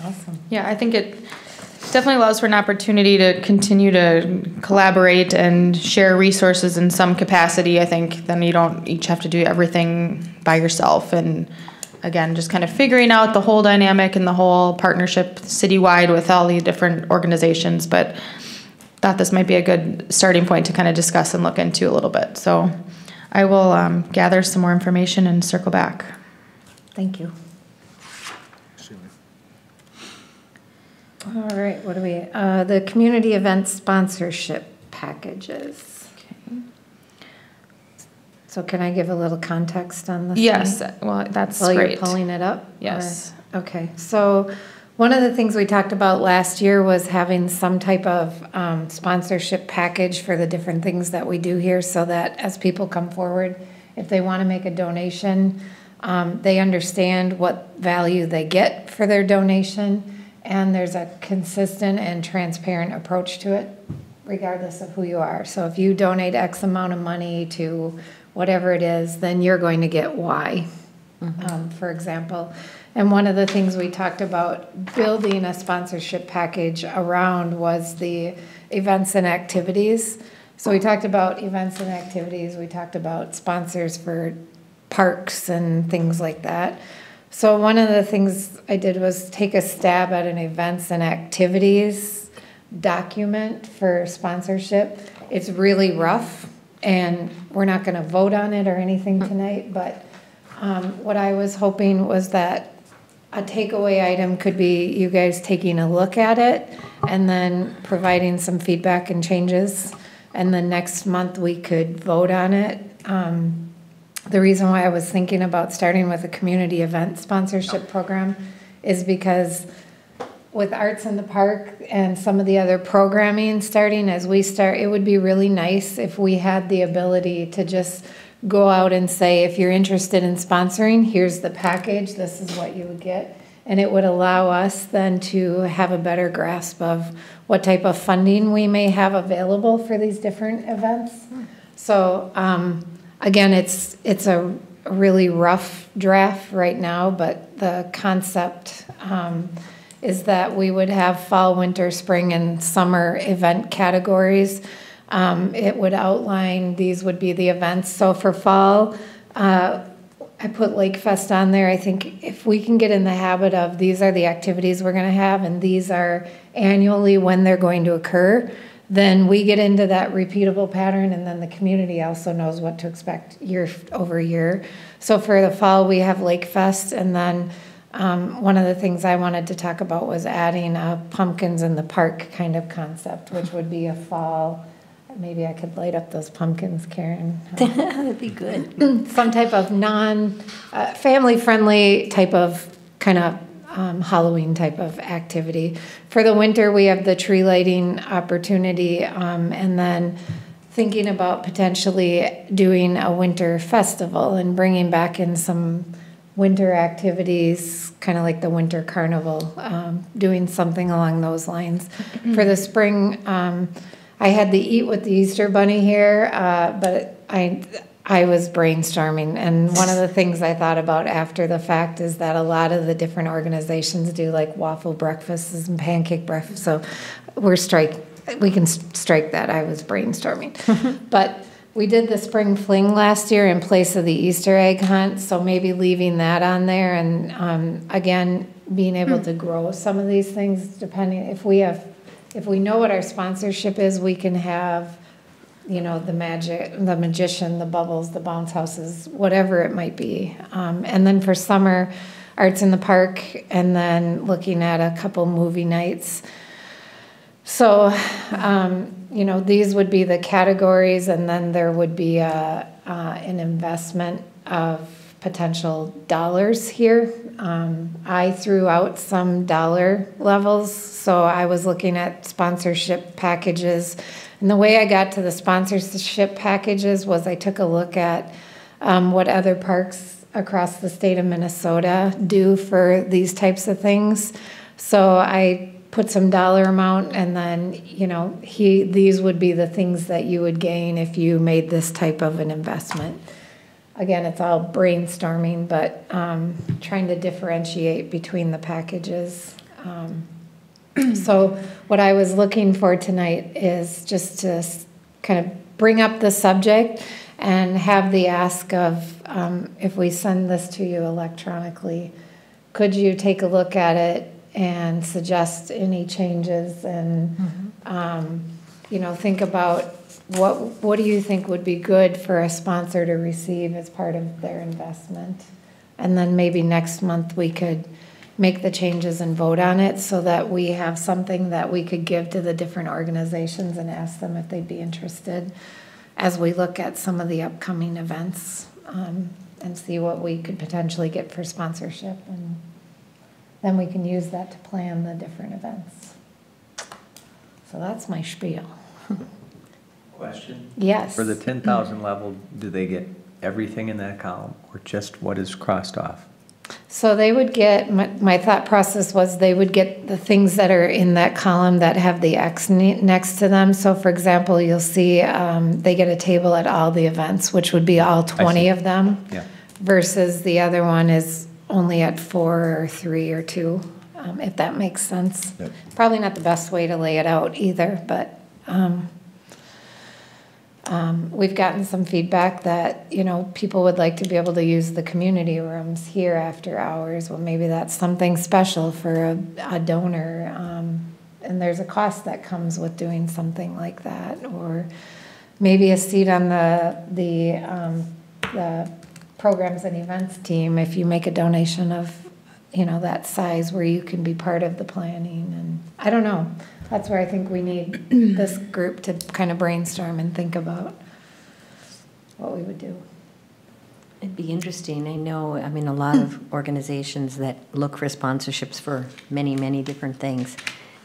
Awesome. yeah, I think it definitely allows for an opportunity to continue to collaborate and share resources in some capacity. I think then you don't each have to do everything by yourself. And again, just kind of figuring out the whole dynamic and the whole partnership citywide with all the different organizations. But thought this might be a good starting point to kind of discuss and look into a little bit. So I will gather some more information and circle back. Thank you. All right, what do we, the community event sponsorship packages. Okay. So can I give a little context on this? Yes, well, that's While great. you're pulling it up? Yes. Or- Okay, so one of the things we talked about last year was having some type of sponsorship package for the different things that we do here so that as people come forward, if they want to make a donation, they understand what value they get for their donation. And there's a consistent and transparent approach to it, regardless of who you are. So if you donate X amount of money to whatever it is, then you're going to get Y, for example. And one of the things we talked about building a sponsorship package around was the events and activities. So we talked about events and activities. We talked about sponsors for parks and things like that. So one of the things I did was take a stab at an events and activities document for sponsorship. It's really rough, and we're not going to vote on it or anything tonight, but what I was hoping was that a takeaway item could be you guys taking a look at it and then providing some feedback and changes, and then next month we could vote on it. The reason why I was thinking about starting with a community event sponsorship program is because with Arts in the Park and some of the other programming starting as we start, it would be really nice if we had the ability to just go out and say, if you're interested in sponsoring, here's the package, this is what you would get. And it would allow us then to have a better grasp of what type of funding we may have available for these different events. So, again, it's a really rough draft right now, but the concept is that we would have fall, winter, spring, and summer event categories. It would outline, these would be the events. So for fall, I put Lake Fest on there. I think if we can get in the habit of these are the activities we're going to have and these are annually when they're going to occur, then we get into that repeatable pattern, and then the community also knows what to expect year over year. So for the fall, we have Lake Fest, and then One of the things I wanted to talk about was adding a pumpkins in the park kind of concept, which would be a fall. Maybe I could light up those pumpkins, Karen. That'd be good. Some type of family-friendly type of kind of Halloween type of activity. For the winter, we have the tree lighting opportunity, and then thinking about potentially doing a winter festival and bringing back in some winter activities, kind of like the winter carnival, doing something along those lines. For the spring, I had the Eat with the Easter Bunny here, but I was brainstorming, and one of the things I thought about after the fact is that a lot of the different organizations do like waffle breakfasts and pancake breakfasts, so we can strike that. I was brainstorming. But we did the spring fling last year in place of the Easter egg hunt, so maybe leaving that on there, and again, being able to grow some of these things depending, if we know what our sponsorship is, we can have, you know, the magician, the bubbles, the bounce houses, whatever it might be. And then for summer, arts in the park, and then looking at a couple movie nights. So, you know, these would be the categories, and then there would be an investment of potential dollars here. I threw out some dollar levels, so I was looking at sponsorship packages. And the way I got to the sponsorship packages was I took a look at what other parks across the state of Minnesota do for these types of things. So I put some dollar amount, and then, you know, these would be the things that you would gain if you made this type of an investment. Again, it's all brainstorming, but trying to differentiate between the packages. So what I was looking for tonight is just to kind of bring up the subject and have the ask of, if we send this to you electronically, could you take a look at it and suggest any changes, and you know, think about what do you think would be good for a sponsor to receive as part of their investment, and then maybe next month we could make the changes and vote on it so that we have something that we could give to the different organizations and ask them if they'd be interested as we look at some of the upcoming events, and see what we could potentially get for sponsorship, and then we can use that to plan the different events. So that's my spiel. Question? Yes. For the 10,000 level, do they get everything in that column, or just what is crossed off? So they would get, my thought process was they would get the things that are in that column that have the X next to them. So for example, you'll see they get a table at all the events, which would be all 20 of them. Yeah. Versus the other one is only at 4 or 3 or 2, if that makes sense. Yep. Probably not the best way to lay it out either, but we've gotten some feedback that, you know, people would like to be able to use the community rooms here after hours. Well, maybe that's something special for a donor, and there's a cost that comes with doing something like that. Or maybe a seat on the programs and events team if you make a donation of, you know, that size where you can be part of the planning. And I don't know. That's where I think we need this group to kind of brainstorm and think about what we would do. It'd be interesting. I know, I mean, a lot of organizations that look for sponsorships for many, many different things.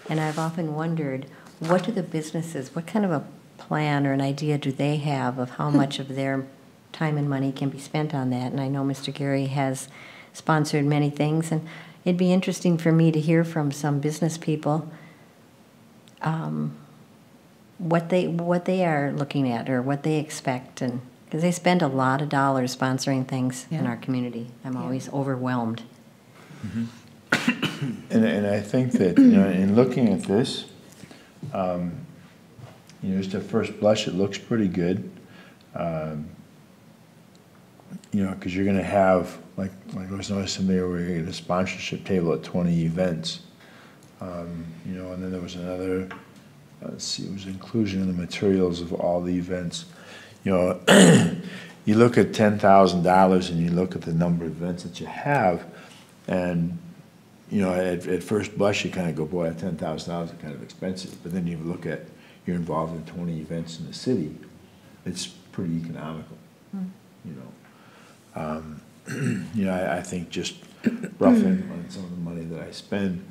And I've often wondered, what do the businesses, what kind of a plan or an idea do they have of how much of their time and money can be spent on that? And I know Mr. Gary has sponsored many things, and it'd be interesting for me to hear from some business people what they are looking at or what they expect, and because they spend a lot of dollars sponsoring things in our community. I'm always overwhelmed. Mm-hmm. And I think that, you know, in looking at this, you know, just at first blush, it looks pretty good. You know, because you're going to have, like I was noticing there, where you get a sponsorship table at 20 events. You know, and then there was another, let's see, it was inclusion in the materials of all the events. You know, you look at $10,000 and you look at the number of events that you have, And, you know, at first blush, you kind of go, boy, at $10,000 is kind of expensive. But then you look at, you're involved in 20 events in the city, it's pretty economical, you know. You know, I think just roughly on some of the money that I spend,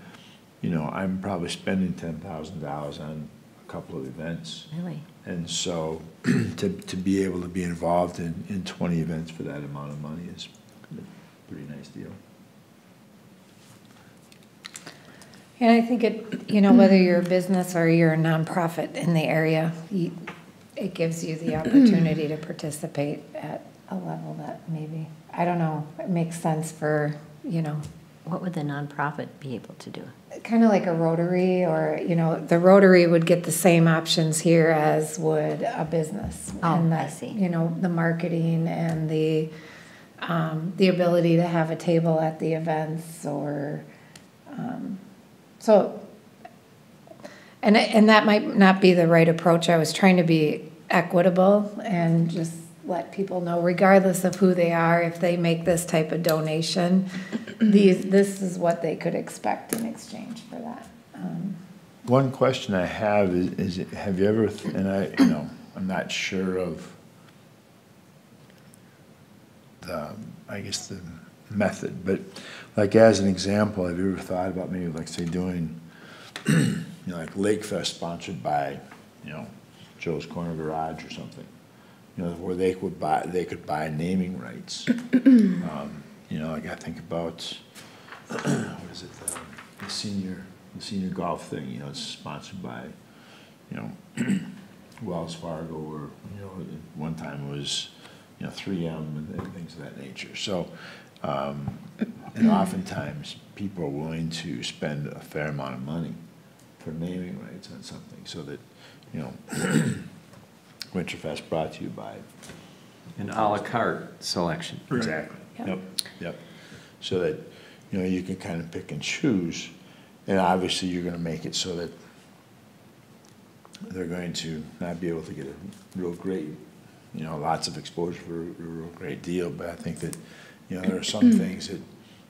you know, I'm probably spending $10,000 on a couple of events. Really? And so to be able to be involved in 20 events for that amount of money is a pretty nice deal. And I think it, you know, whether you're a business or you're a nonprofit in the area, it gives you the opportunity to participate at a level that maybe, I don't know, it makes sense for, you know. What would the nonprofit be able to do? Kind of like a Rotary, or, you know, the Rotary would get the same options here as would a business. Oh, And I that, see. you know, the marketing and the ability to have a table at the events, or, so, and that might not be the right approach. I was trying to be equitable and just let people know, regardless of who they are, if they make this type of donation, this is what they could expect in exchange for that. One question I have is have you ever, and you know, I'm not sure of I guess the method, but like as an example, have you ever thought about maybe like say doing, you know, like Lake Fest sponsored by, you know, Joe's Corner Garage or something, you know, where they could buy naming rights. You know, like I think about what is it, the senior golf thing. You know, it's sponsored by, you know, Wells Fargo, or you know, at one time it was, you know, 3M and things of that nature. So, and oftentimes people are willing to spend a fair amount of money for naming rights on something, so that, you know, Winterfest brought to you by An à la carte selection. exactly. Yep. Yep. So that, you know, you can kind of pick and choose, and obviously you're going to make it so that they're going to not be able to get a real great, you know, lots of exposure for a real great deal. But I think that, you know, there are some things that,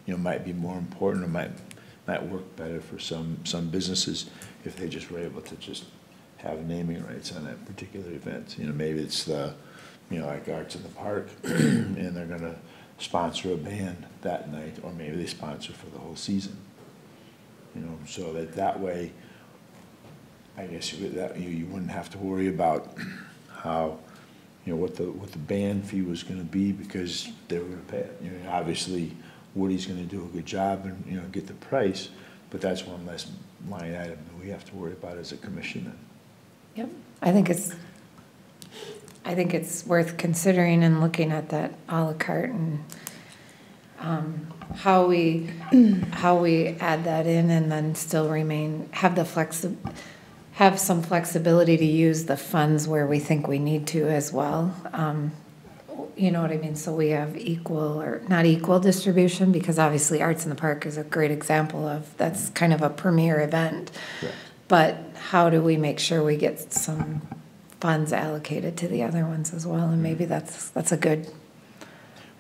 you know, might be more important, or might work better for some businesses if they just were able to just have naming rights on that particular event. You know, maybe it's the, you know, like Arts in the Park, and they're going to sponsor a band that night, or maybe they sponsor for the whole season. You know, so that way, I guess you wouldn't have to worry about how, you know, what the band fee was going to be, because they were going to pay it. You know, obviously Woody's going to do a good job and, you know, get the price, but that's one less line item that we have to worry about as a commission then. Yep, I think it's worth considering and looking at that à la carte, and how we add that in, and then still have some flexibility to use the funds where we think we need to as well. You know what I mean? So we have equal, or not equal distribution, because obviously Arts in the Park is a great example of, that's kind of a premier event. Correct. But how do we make sure we get some funds allocated to the other ones as well? And maybe that's a good,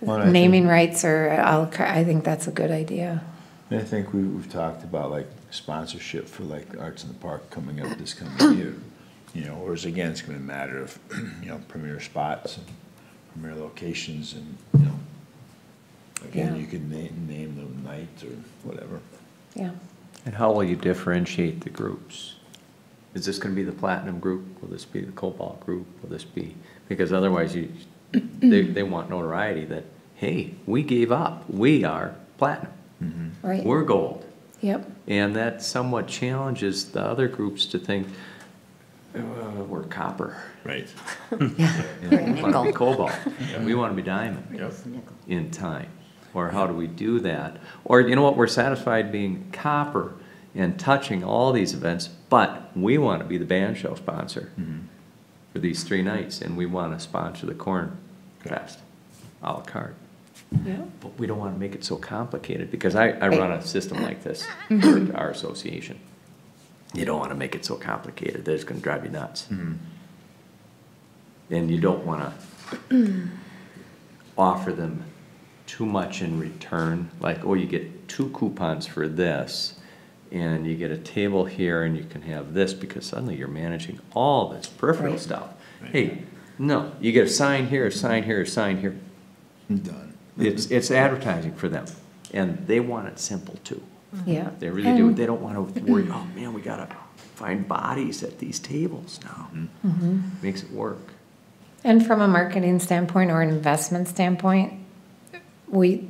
naming rights or à la carte, I think that's a good idea. And I think we've talked about like sponsorship for like Arts in the Park coming up this coming year. You know, whereas again, it's going to be a matter of, you know, premier spots and premier locations, and, you know, again, Yeah. you could name the night or whatever. Yeah. And how will you differentiate the groups? Is this going to be the platinum group? Will this be the cobalt group? Will this be, because otherwise they want notoriety that, hey, we gave up. We are platinum. Right. We're gold. Yep. And that somewhat challenges the other groups to think, we're copper. Right. Yeah. And We're we want to be nickel. cobalt. We want to be diamond Nickel. in time. Or how do we do that? Or, you know what, we're satisfied being copper and touching all these events, but we want to be the band show sponsor for these 3 nights, and we want to sponsor the Corn Fest, à la carte. Yeah. But we don't want to make it so complicated, because I run a system like this for our association. You don't want to make it so complicated that it's going to drive you nuts. And you don't want to offer them too much in return, like, oh, you get 2 coupons for this, and you get a table here, and you can have this, because suddenly you're managing all this peripheral Right. stuff. Hey, no, you get a sign here, a sign here, a sign here. Done. It's advertising for them, and they want it simple too. Yeah. They really do. They don't want to worry, oh man, we gotta find bodies at these tables now. Makes it work. And from a marketing standpoint or an investment standpoint, we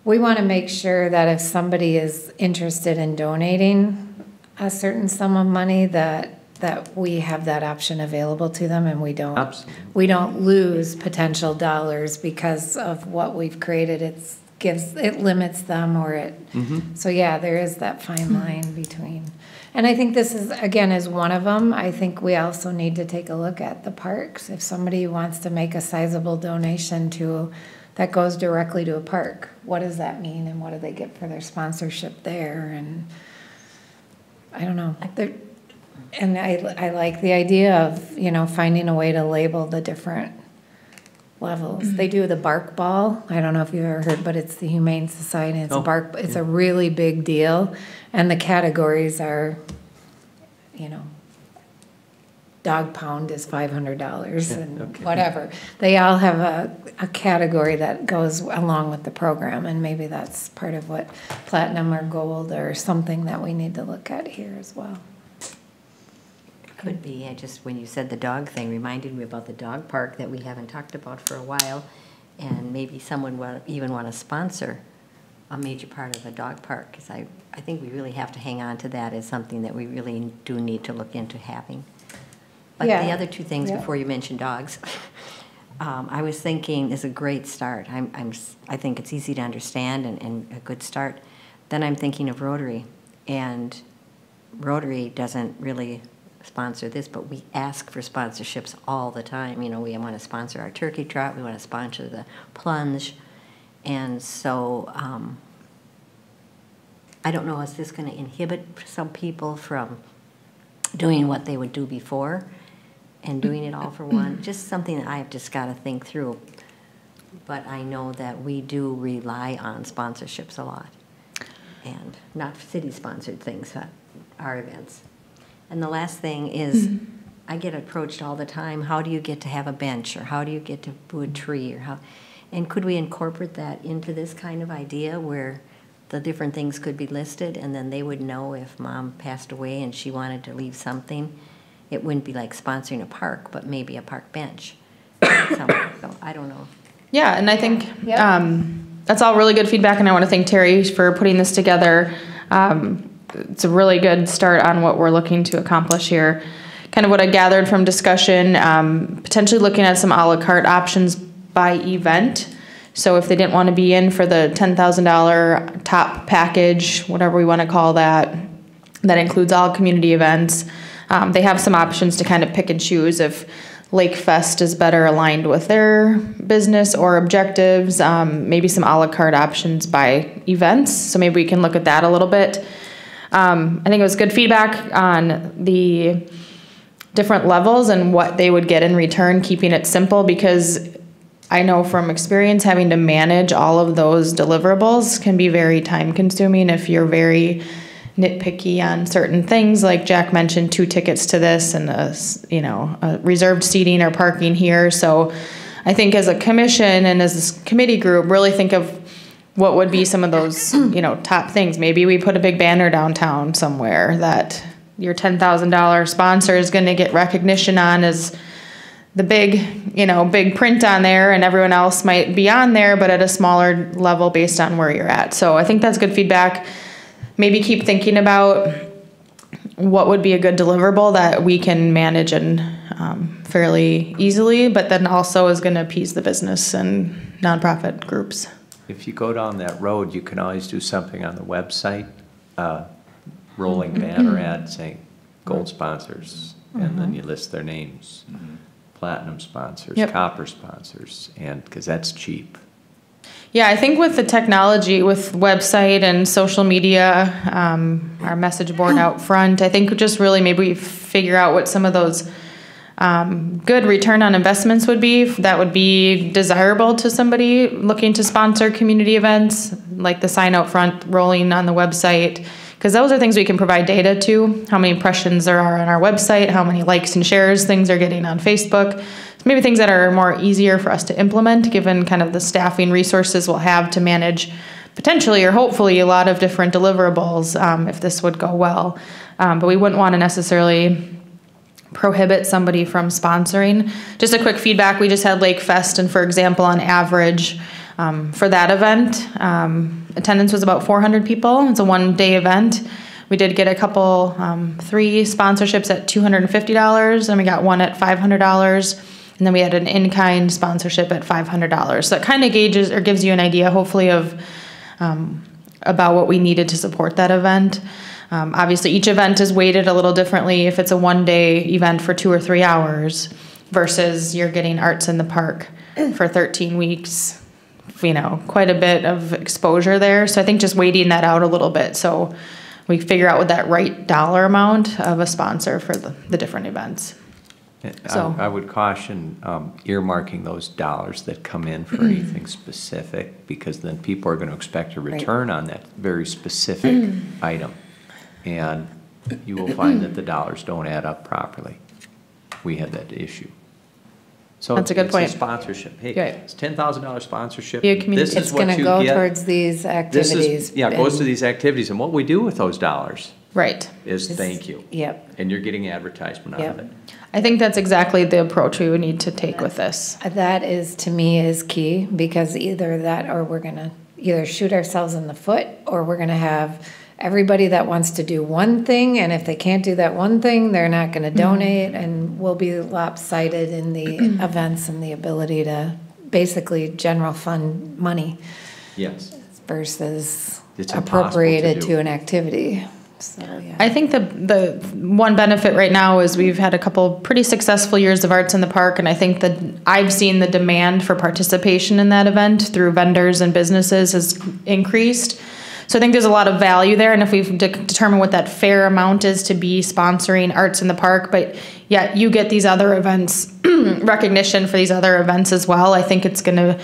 want to make sure that if somebody is interested in donating a certain sum of money, that we have that option available to them, and we don't Absolutely. lose potential dollars because of what we've created. It limits them, or it. So yeah, there is that fine line between. And I think this is, again, is one of them. I think we also need to take a look at the parks. If somebody wants to make a sizable donation that goes directly to a park, what does that mean, and what do they get for their sponsorship there? And I don't know. And I like the idea of, finding a way to label the different levels. They do the bark ball. I don't know if you've ever heard, but it's the Humane Society. It's it's a really big deal. And the categories are, dog pound is $500 and whatever. They all have a category that goes along with the program, and maybe that's part of what platinum or gold or something that we need to look at here as well. Could be. When you said the dog thing, reminded me about the dog park that we haven't talked about for a while, and maybe someone will even want to sponsor a major part of the dog park, because I think we really have to hang on to that as something that we really do need to look into having. But Yeah. the other two things Yeah. before you mentioned dogs, I was thinking is a great start. I think it's easy to understand and a good start. Then I'm thinking of Rotary, and Rotary doesn't really sponsor this, but we ask for sponsorships all the time. We want to sponsor our turkey trot, we want to sponsor the plunge, and so I don't know, is this going to inhibit some people from doing what they would do before and doing it all for one? Just something that I've just got to think through. But I know that we do rely on sponsorships a lot, and not city-sponsored things, but our events. And the last thing is, I get approached all the time, how do you get to have a bench, or how do you get to do a tree, and could we incorporate that into this kind of idea where the different things could be listed, and then they would know if mom passed away and she wanted to leave something. It wouldn't be like sponsoring a park, but maybe a park bench somewhere. So I don't know. Yeah, and I think that's all really good feedback, and I want to thank Terry for putting this together. It's a really good start on what we're looking to accomplish here. Kind of what I gathered from discussion, potentially looking at some a la carte options by event. So if they didn't want to be in for the $10,000 top package, whatever we want to call that, that includes all community events, they have some options to kind of pick and choose if Lake Fest is better aligned with their business or objectives, maybe some a la carte options by events. So maybe we can look at that a little bit. I think it was good feedback on the different levels and what they would get in return, keeping it simple, because I know from experience having to manage all of those deliverables can be very time consuming if you're very nitpicky on certain things. Like Jack mentioned, 2 tickets to this and a reserved seating or parking here. So I think as a commission and as this committee group, really think of what would be some of those, top things. Maybe we put a big banner downtown somewhere that your $10,000 sponsor is going to get recognition on as the big print on there, and everyone else might be on there, but at a smaller level based on where you're at. So I think that's good feedback. Maybe keep thinking about what would be a good deliverable that we can manage and fairly easily, but then also is going to appease the business and nonprofit groups. If you go down that road, you can always do something on the website, rolling banner ad saying gold sponsors, and then you list their names. Platinum sponsors, copper sponsors, and because that's cheap. Yeah, I think with the technology, with website and social media, our message board out front, I think just really maybe we figure out what some of those good return on investments would be, that would be desirable to somebody looking to sponsor community events, like the sign out front rolling on the website, because those are things we can provide data to, how many impressions there are on our website, how many likes and shares things are getting on Facebook. So maybe things that are more easier for us to implement, given kind of the staffing resources we'll have to manage potentially or hopefully a lot of different deliverables if this would go well. But we wouldn't want to necessarily prohibit somebody from sponsoring. Just a quick feedback, we just had Lake Fest, and for example, on average, for that event, attendance was about 400 people. It's a one-day event. We did get a couple, 3 sponsorships at $250, and we got one at $500, and then we had an in-kind sponsorship at $500. So it kind of gauges or gives you an idea, hopefully, of about what we needed to support that event. Obviously, each event is weighted a little differently if it's a one-day event for 2 or 3 hours versus you're getting Arts in the Park for 13 weeks. You know, quite a bit of exposure there. So I think just weighting that out a little bit so we figure out what that right dollar amount of a sponsor for the different events. So I would caution earmarking those dollars that come in for anything specific, because then people are going to expect a return on that very specific item. And you will find that the dollars don't add up properly. We had that issue. So that's a good point. It's a sponsorship. Hey, Right. it's $10,000 sponsorship. Yeah, community- This is It's what gonna you go get. towards these activities. Yeah, it goes to and- these activities. And what we do with those dollars right. is thank you. Yep. And you're getting advertisement out of Yep. it. I think that's exactly the approach we would need to take with this. That is, to me, is key, because either that or we're gonna either shoot ourselves in the foot, or we're gonna have everybody that wants to do one thing, and if they can't do that one thing, they're not gonna donate, and we'll be lopsided in the events and the ability to basically general fund money Yes. versus It's impossible to appropriated do. to an activity. So, yeah. I think the one benefit right now is we've had a couple pretty successful years of Arts in the Park, and I think that I've seen the demand for participation in that event through vendors and businesses has increased. So I think there's a lot of value there, and if we've determined what that fair amount is to be sponsoring Arts in the Park, but yet you get these other events, recognition for these other events as well, I think it's going to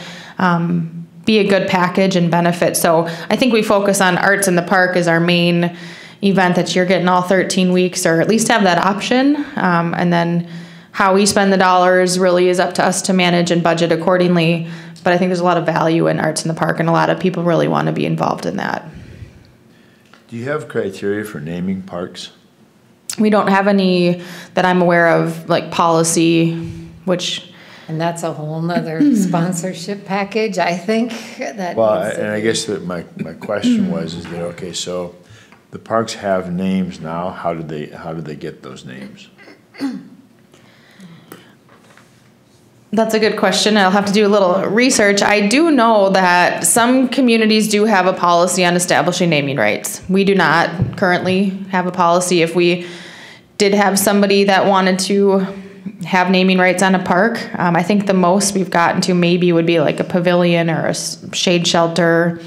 be a good package and benefit. So I think we focus on Arts in the Park as our main event that you're getting all 13 weeks, or at least have that option. And then how we spend the dollars really is up to us to manage and budget accordingly. But I think there's a lot of value in Arts in the Park, and a lot of people really want to be involved in that. Do you have criteria for naming parks? We don't have any that I'm aware of, like policy, which, And that's a whole nother sponsorship package, I think, that Well, needs to and I be- guess that my question was, is that, okay, so the parks have names now, how did they get those names? that's a good question. I'll have to do a little research. I do know that some communities do have a policy on establishing naming rights. We do not currently have a policy. If we did have somebody that wanted to have naming rights on a park, I think the most we've gotten to maybe would be like a pavilion or a shade shelter.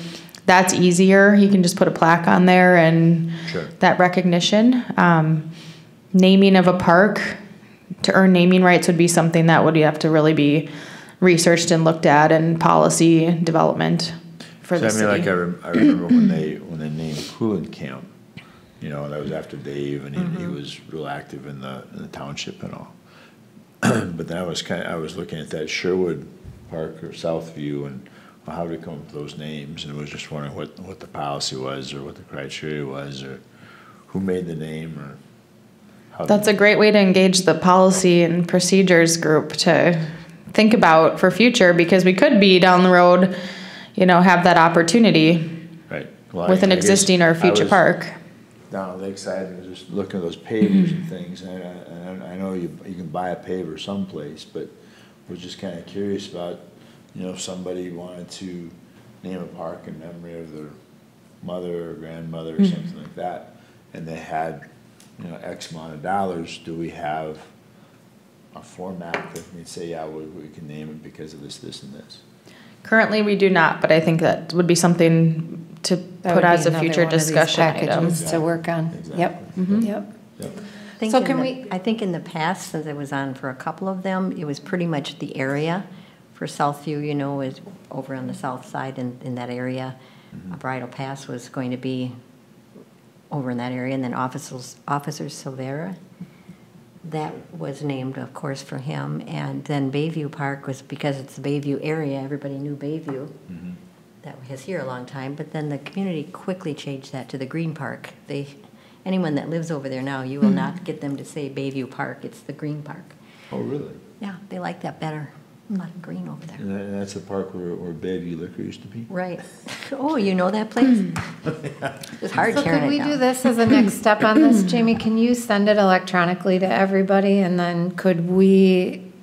That's easier. You can just put a plaque on there and Sure. that recognition. Naming of a park, to earn naming rights would be something that would have to really be researched and looked at, and policy development for the So I mean, city. like I remember when they named Coolant Camp, you know, that was after Dave, and he was real active in the township and all. But then I was looking at that Sherwood Park or Southview, and well, how did we come up with those names? And I was just wondering what the policy was, or what the criteria was, or who made the name, or how. That's a great way to engage the policy and procedures group to think about for future, because we could be down the road, have that opportunity Right. Well, with an I guess existing or I future was park. Down at Lakeside, and was just looking at those pavers and things, and I know you can buy a paver someplace, but was just kind of curious about, if somebody wanted to name a park in memory of their mother or grandmother or something like that, and they had, X amount of dollars, do we have a format that we'd say, yeah, we can name it because of this, this, and this? Currently, we do not, but I think that would be something to that put would as be a another future one of these discussion packages item. To work on. Exactly. Yep, yep. Yep. think So in can the- we- I think in the past, since I was on for a couple of them, it was pretty much the area. For Southview, you know, is over on the south side in that area. Bridle Pass was going to be over in that area, and then Officer Silvera. That was named, of course, for him. And then Bayview Park was, because it's the Bayview area, everybody knew Bayview. That was here a long time, but then the community quickly changed that to the Green Park. Anyone that lives over there now, you will not get them to say Bayview Park, it's the Green Park. Oh, really? Yeah, they like that better. A lot of green over there. And that's the park where Bayview Liquor used to be? Right. Oh, you know that place? It's hard So tearing could it we down. do this as a next step on this? Jamie, can you send it electronically to everybody? And then could we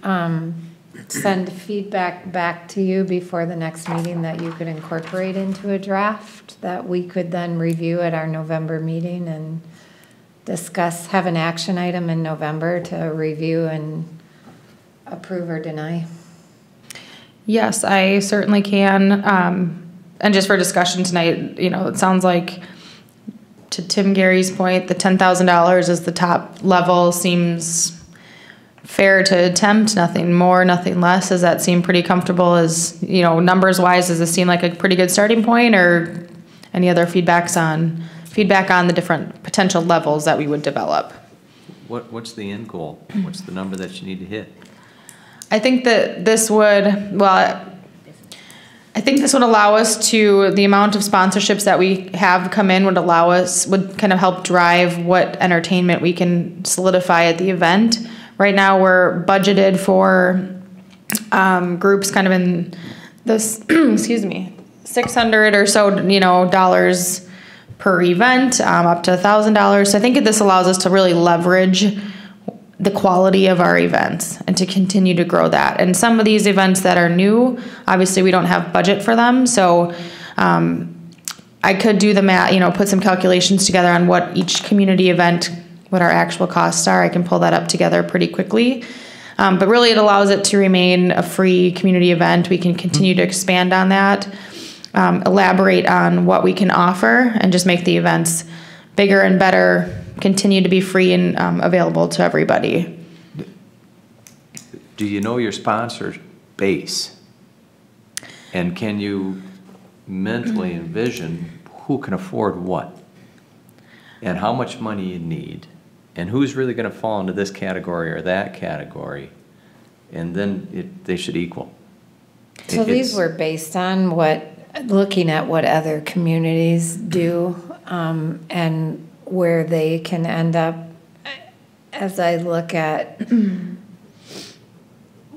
send feedback back to you before the next meeting that you could incorporate into a draft that we could then review at our November meeting and discuss, have an action item in November to review and approve or deny? Yes, I certainly can. And just for discussion tonight, you know, it sounds like, to Tim Gary's point, the $10,000 is the top level, seems fair to attempt, nothing more, nothing less. Does that seem pretty comfortable as, you know, numbers wise, does this seem like a pretty good starting point, or any other feedback on the different potential levels that we would develop? What's the end goal? What's the number that you need to hit? I think that this would, I think this would allow us to, the amount of sponsorships that we have come in would kind of help drive what entertainment we can solidify at the event. Right now, we're budgeted for groups kind of in this, excuse me, $600 or so, you know, dollars per event, up to $1,000. So I think this allows us to really leverage the quality of our events and to continue to grow that. And some of these events that are new, obviously we don't have budget for them. So I could do the math, you know, put some calculations together on what each community event, what our actual costs are. I can pull that up together pretty quickly. But really it allows it to remain a free community event. We can continue to expand on that, elaborate on what we can offer, and just make the events bigger and better, continue to be free and available to everybody. Do you know your sponsor base? And can you mentally envision who can afford what? And how much money you need? And who's really going to fall into this category or that category? And then they should equal. So these were based on looking at what other communities do, and where they can end up. As I look at,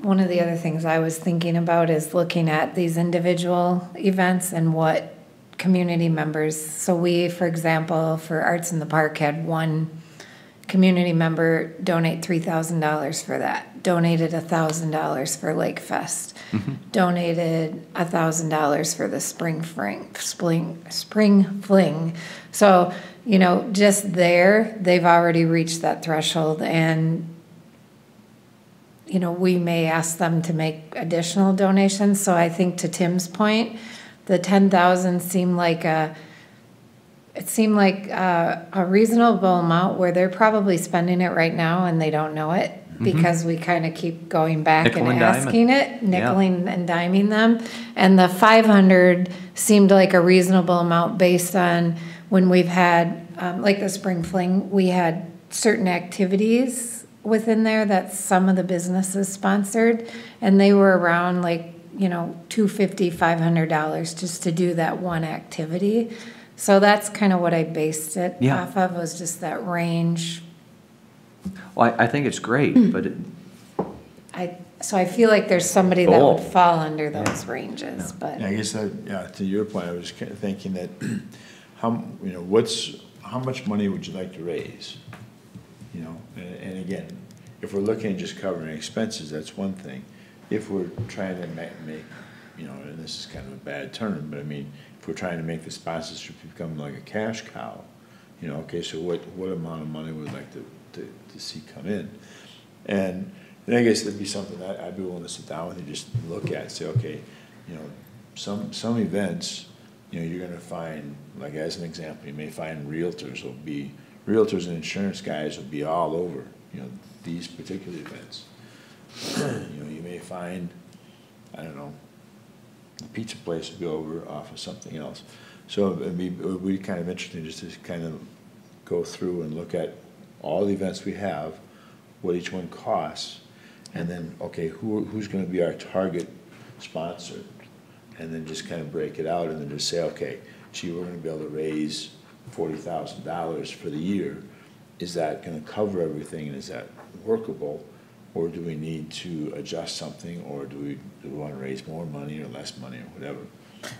one of the other things I was thinking about is looking at these individual events and what community members, so we, for example, for Arts in the Park, had one community member donate $3,000 for that, donated $1,000 for Lake Fest, donated $1,000 for the spring fling. So, you know, just there, they've already reached that threshold, and, you know, we may ask them to make additional donations. So I think, to Tim's point, the 10,000 seemed like a reasonable amount where they're probably spending it right now and they don't know it, because we kind of keep going back Nickel and and diming. asking it, nickeling and diming them. And the 500 seemed like a reasonable amount based on when we've had, like the Spring Fling, we had certain activities within there that some of the businesses sponsored, and they were around like, you know, $250, $500 just to do that one activity. So that's kind of what I based it off of, was just that range. Well, I think it's great, but So I feel like there's somebody that would fall under those ranges, but. Yeah, I guess to your point, I was kind of thinking that, how much money would you like to raise? You know, and again, if we're looking at just covering expenses, that's one thing. If we're trying to make, you know, and this is kind of a bad term, but I mean, if we're trying to make the sponsorship become like a cash cow, you know, okay, so what amount of money would we like to see come in? And I guess that'd be something that I'd be willing to sit down with and just look at and say, okay, you know, some events, you know, you're gonna find, like as an example, you may find realtors will be realtors and insurance guys will be all over, you know, these particular events. You know, you may find, I don't know, the pizza place will go over off of something else. So it would be kind of interesting just to kind of go through and look at all the events we have, what each one costs, and then, okay, who's gonna be our target sponsor? And then just kind of break it out and then just say, okay, gee, we're gonna be able to raise $40,000 for the year. Is that gonna cover everything and is that workable? Or do we need to adjust something, or do we wanna raise more money or less money or whatever?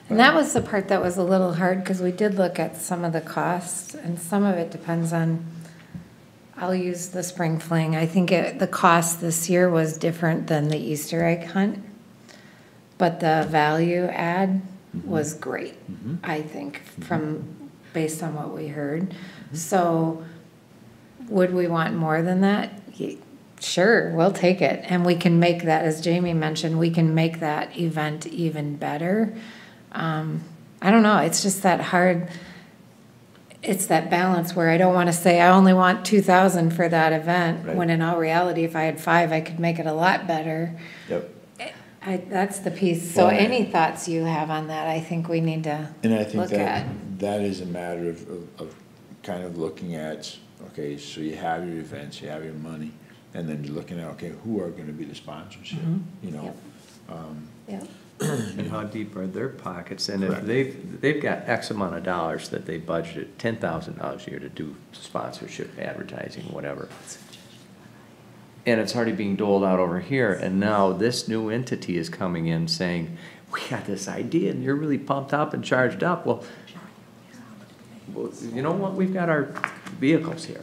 And that was the part that was a little hard, because we did look at some of the costs, and some of it depends on, I'll use the spring fling. I think the cost this year was different than the Easter egg hunt, but the value add was great, I think, based on what we heard. So would we want more than that? Sure, we'll take it. And we can make that, as Jamie mentioned, we can make that event even better. I don't know, it's just that hard, it's that balance where I don't want to say I only want 2,000 for that event, Right. when in all reality, if I had 5, I could make it a lot better. Yep. That's the piece. So Well, any thoughts you have on that, I think we need to And I think look at. that is a matter of kind of looking at, okay, so you have your events, you have your money, and then you're looking at, okay, who are gonna be the sponsors here, you know? Yep. And how deep are their pockets? And if Correct. they've got X amount of dollars that they budgeted, $10,000 a year to do sponsorship, advertising, whatever. And it's already being doled out over here, and now this new entity is coming in saying, we got this idea and you're really pumped up and charged up. Well, you know what? We've got our vehicles here.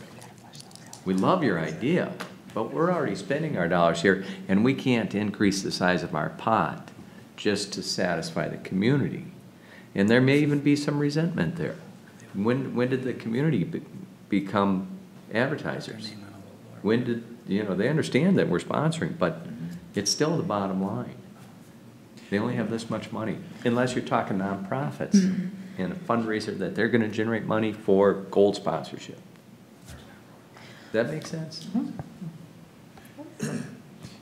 We love your idea, but we're already spending our dollars here, and we can't increase the size of our pot just to satisfy the community. And there may even be some resentment there. When did the community become advertisers? When did, you know, they understand that we're sponsoring, but it's still the bottom line. They only have this much money, unless you're talking nonprofits and a fundraiser that they're gonna generate money for gold sponsorship. That makes sense?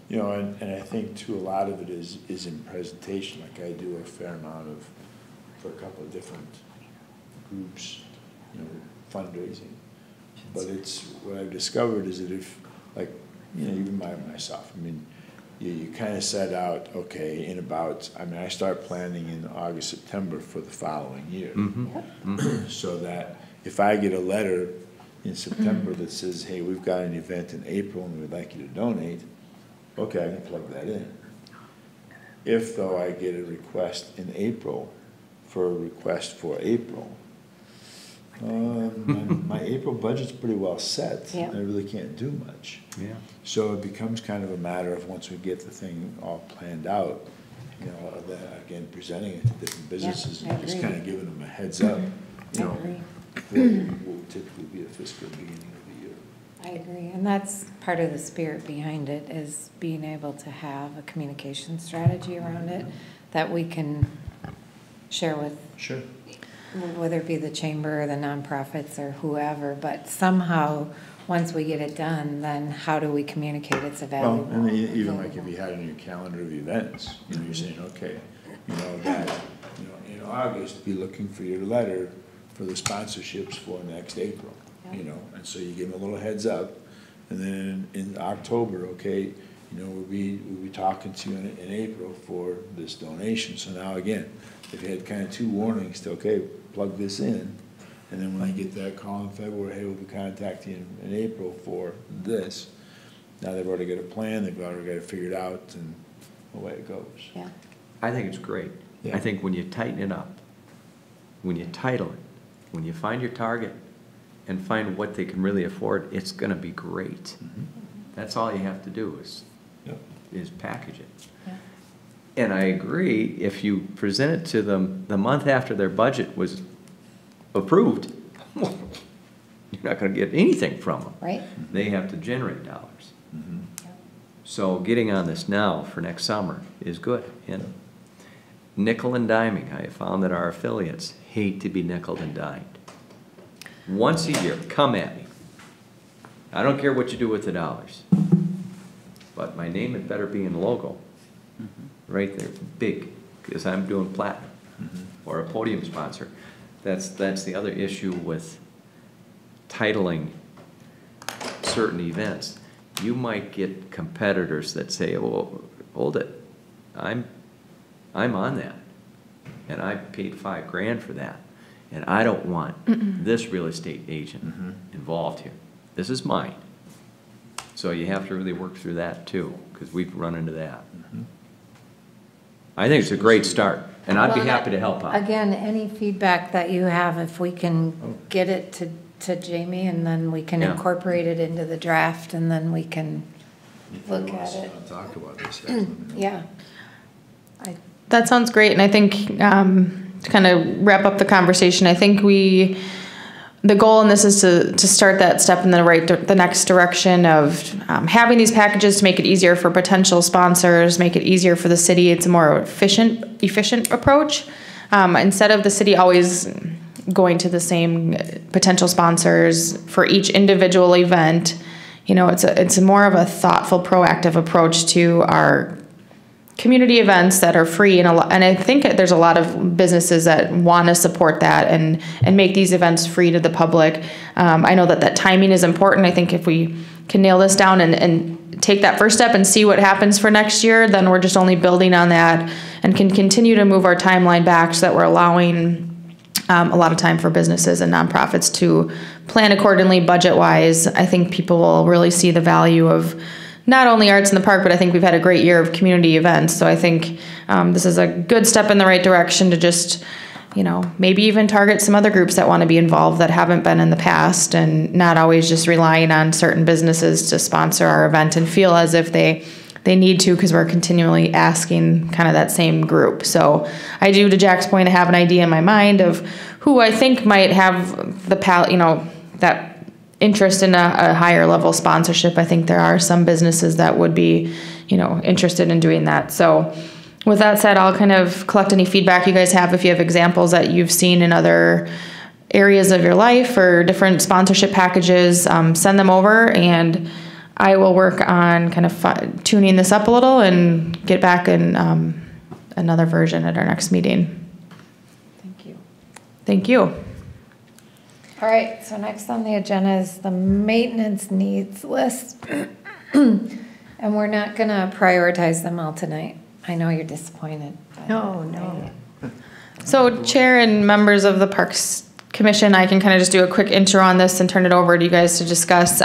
You know, and I think too, a lot of it is in presentation, like I do a fair amount of, for a couple of different groups, you know, fundraising. But it's, what I've discovered is that if, like, you know, even myself, I mean, you kind of set out, okay, in about, I mean, I start planning in August, September for the following year. So that if I get a letter in September that says, hey, we've got an event in April and we'd like you to donate, okay, I can plug that in. If, though, I get a request in April for a request for April, my April budget's pretty well set. Yeah. I really can't do much. Yeah. So it becomes kind of a matter of, once we get the thing all planned out, you know, then again, presenting it to different businesses I and just agree. kind of giving them a heads up, you I know, agree. what would typically be a fiscal beginning of the year. I agree, and that's part of the spirit behind it, is being able to have a communication strategy around it that we can share with, Sure. whether it be the chamber or the nonprofits or whoever, but somehow, once we get it done, then how do we communicate it's Well, valuable? and even like if you had in your calendar of events, you know, you're saying, okay, you know, that, you know, in August, be looking for your letter for the sponsorships for next April, you know, and so you give them a little heads up, and then in October, okay, you know, we'll be talking to you in April for this donation. So now again, if you had kind of 2 warnings to, okay, plug this in, and then when I get that call in February, hey, we'll be contacting you in April for this. Now they've already got a plan, they've already got it figured out, and away it goes. Yeah, I think it's great. Yeah. I think when you tighten it up, when you title it, when you find your target and find what they can really afford, it's gonna be great. That's all you have to do Yep. is package it. yeah. And I agree, if you present it to them the month after their budget was approved, you're not gonna get anything from them. Right? They have to generate dollars. So getting on this now for next summer is good. And nickel and diming, I have found that our affiliates hate to be nickel and dimed. Once a year, come at me. I don't care what you do with the dollars. But my name had better be in the logo, right there, big, because I'm doing platinum, or a podium sponsor. That's the other issue with titling certain events. You might get competitors that say, "Oh, hold it, I'm on that, and I paid $5,000 for that, and I don't want this real estate agent involved here. This is mine." So you have to really work through that too, because we've run into that. I think it's a great start, and I'd be happy to help out. Again, any feedback that you have, if we can get it to Jamie, and then we can Yeah. incorporate it into the draft, and then we can look at it. Talk about this. Let me know. Yeah. That sounds great, and I think to kind of wrap up the conversation, I think the goal in this is to start that step in the next direction of having these packages to make it easier for potential sponsors, make it easier for the city. It's a more efficient approach. Instead of the city always going to the same potential sponsors for each individual event, it's more of a thoughtful, proactive approach to our community events that are free, and I think there's a lot of businesses that want to support that and make these events free to the public. I know that timing is important. I think if we can nail this down and take that first step and see what happens for next year, then we're just only building on that and can continue to move our timeline back so that we're allowing a lot of time for businesses and nonprofits to plan accordingly budget-wise. I think people will really see the value of not only Arts in the Park, but I think we've had a great year of community events. So I think this is a good step in the right direction to just, maybe even target some other groups that want to be involved that haven't been in the past, and not always just relying on certain businesses to sponsor our event and feel as if they need to, because we're continually asking kind of that same group. So I do, to Jack's point, have an idea in my mind of who I think might have that interest in a higher level sponsorship. I think there are some businesses that would be, interested in doing that. So with that said, I'll kind of collect any feedback you guys have. If you have examples that you've seen in other areas of your life or different sponsorship packages, send them over, and I will work on kind of tuning this up a little and get back in another version at our next meeting. Thank you. Thank you. All right, so next on the agenda is the maintenance needs list. And we're not going to prioritize them all tonight. I know you're disappointed. No. So Chair and members of the Parks Commission, I can kind of just do a quick intro on this and turn it over to you guys to discuss.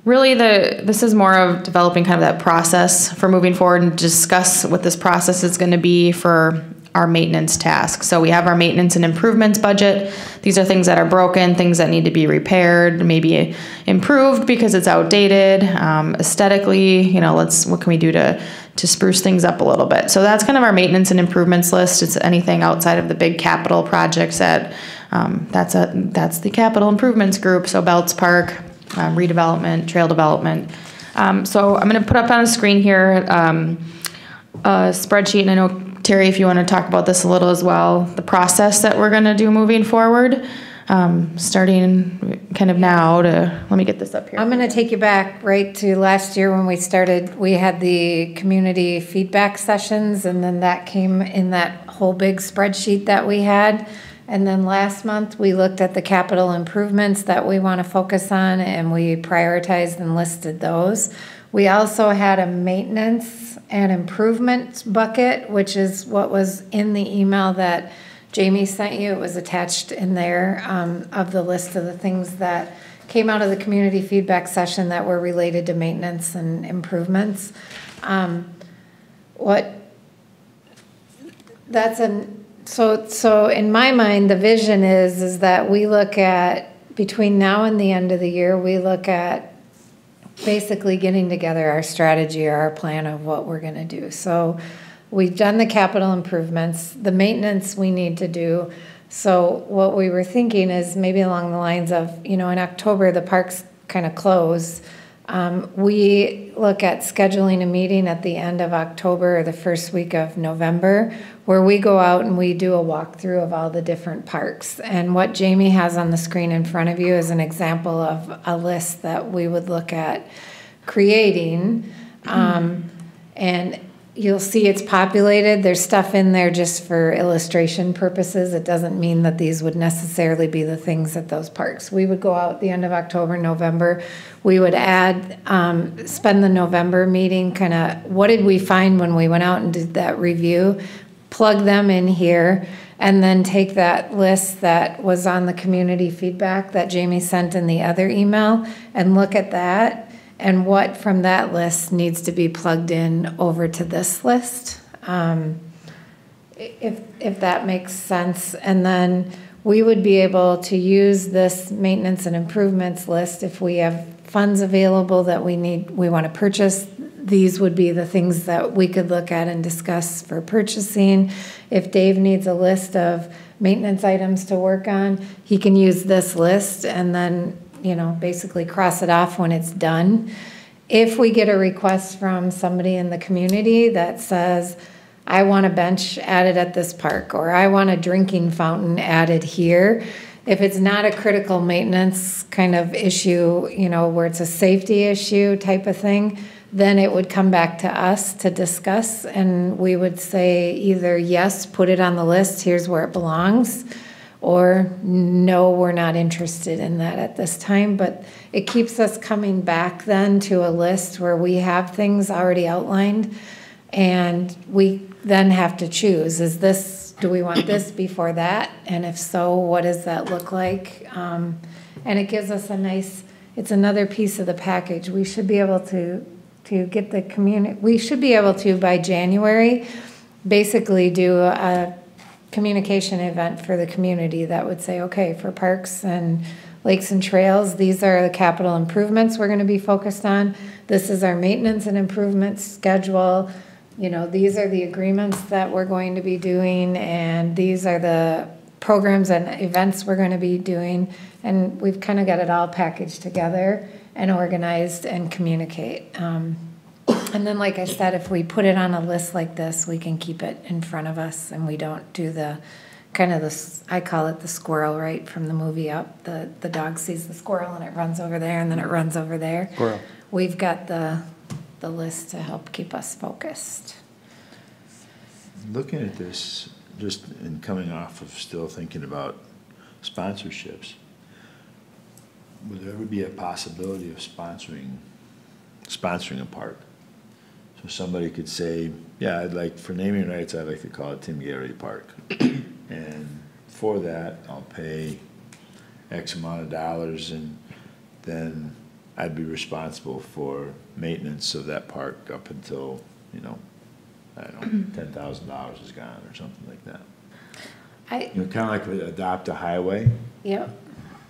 Really, this is more of developing kind of that process for moving forward and discuss what this process is going to be for our maintenance tasks. So we have our maintenance and improvements budget. These are things that are broken, things that need to be repaired, maybe improved because it's outdated. Aesthetically, what can we do to spruce things up a little bit? So that's kind of our maintenance and improvements list. It's anything outside of the big capital projects that's the capital improvements group. So Belts Park, redevelopment, trail development. So I'm going to put up on a screen here a spreadsheet, and I know Terry, if you want to talk about this a little as well, the process that we're going to do moving forward, starting kind of now let me get this up here. I'm going to take you back right to last year when we started. We had the community feedback sessions, and then that came in that whole big spreadsheet that we had. And then last month, we looked at the capital improvements that we want to focus on, and we prioritized and listed those. We also had a maintenance and improvements bucket, which is what was in the email that Jamie sent you. It was attached in there of the list of the things that came out of the community feedback session that were related to maintenance and improvements. So in my mind, the vision is that we look at, between now and the end of the year, we look at basically getting together our strategy or our plan of what we're going to do. So we've done the capital improvements, the maintenance we need to do. So what we were thinking is maybe along the lines of, in October, the parks kind of close. We look at scheduling a meeting at the end of October or the first week of November, where we go out and we do a walkthrough of all the different parks. And what Jamie has on the screen in front of you is an example of a list that we would look at creating. And you'll see it's populated. There's stuff in there just for illustration purposes. It doesn't mean that these would necessarily be the things at those parks. We would go out the end of October, November. We would add, spend the November meeting kind of, what did we find when we went out and did that review? Plug them in here, and then take that list that was on the community feedback that Jamie sent in the other email and look at that. And what from that list needs to be plugged in over to this list, if that makes sense. And then we would be able to use this maintenance and improvements list if we have funds available that we want to purchase. These would be the things that we could look at and discuss for purchasing. If Dave needs a list of maintenance items to work on, he can use this list and then basically cross it off when it's done. If we get a request from somebody in the community that says, I want a bench added at this park, or I want a drinking fountain added here, if it's not a critical maintenance kind of issue, where it's a safety issue type of thing, then it would come back to us to discuss, and we would say either yes, put it on the list, here's where it belongs, or no, we're not interested in that at this time. But it keeps us coming back then to a list where we have things already outlined, and we then have to choose, do we want this before that? And if so, what does that look like? And it gives us it's another piece of the package. We should be able to get the community, we should be able to, by January, basically do a communication event for the community that would say, okay, for parks and lakes and trails, these are the capital improvements we're going to be focused on. This is our maintenance and improvement schedule. These are the agreements that we're going to be doing, and these are the programs and events we're going to be doing. And we've kind of got it all packaged together and organized and communicate. And then, like I said, if we put it on a list like this, we can keep it in front of us, and we don't do the I call it the squirrel, right, from the movie Up. The dog sees the squirrel and it runs over there, and then it runs over there. Squirrel. We've got the list to help keep us focused. Looking at this, just in coming off of still thinking about sponsorships, would there ever be a possibility of sponsoring a park? So somebody could say, yeah, for naming rights, I'd like to call it Tim Garrity Park. And for that, I'll pay X amount of dollars, and then I'd be responsible for maintenance of that park up until, I don't know, $10,000 is gone or something like that. Kind of like adopt a highway. Yep.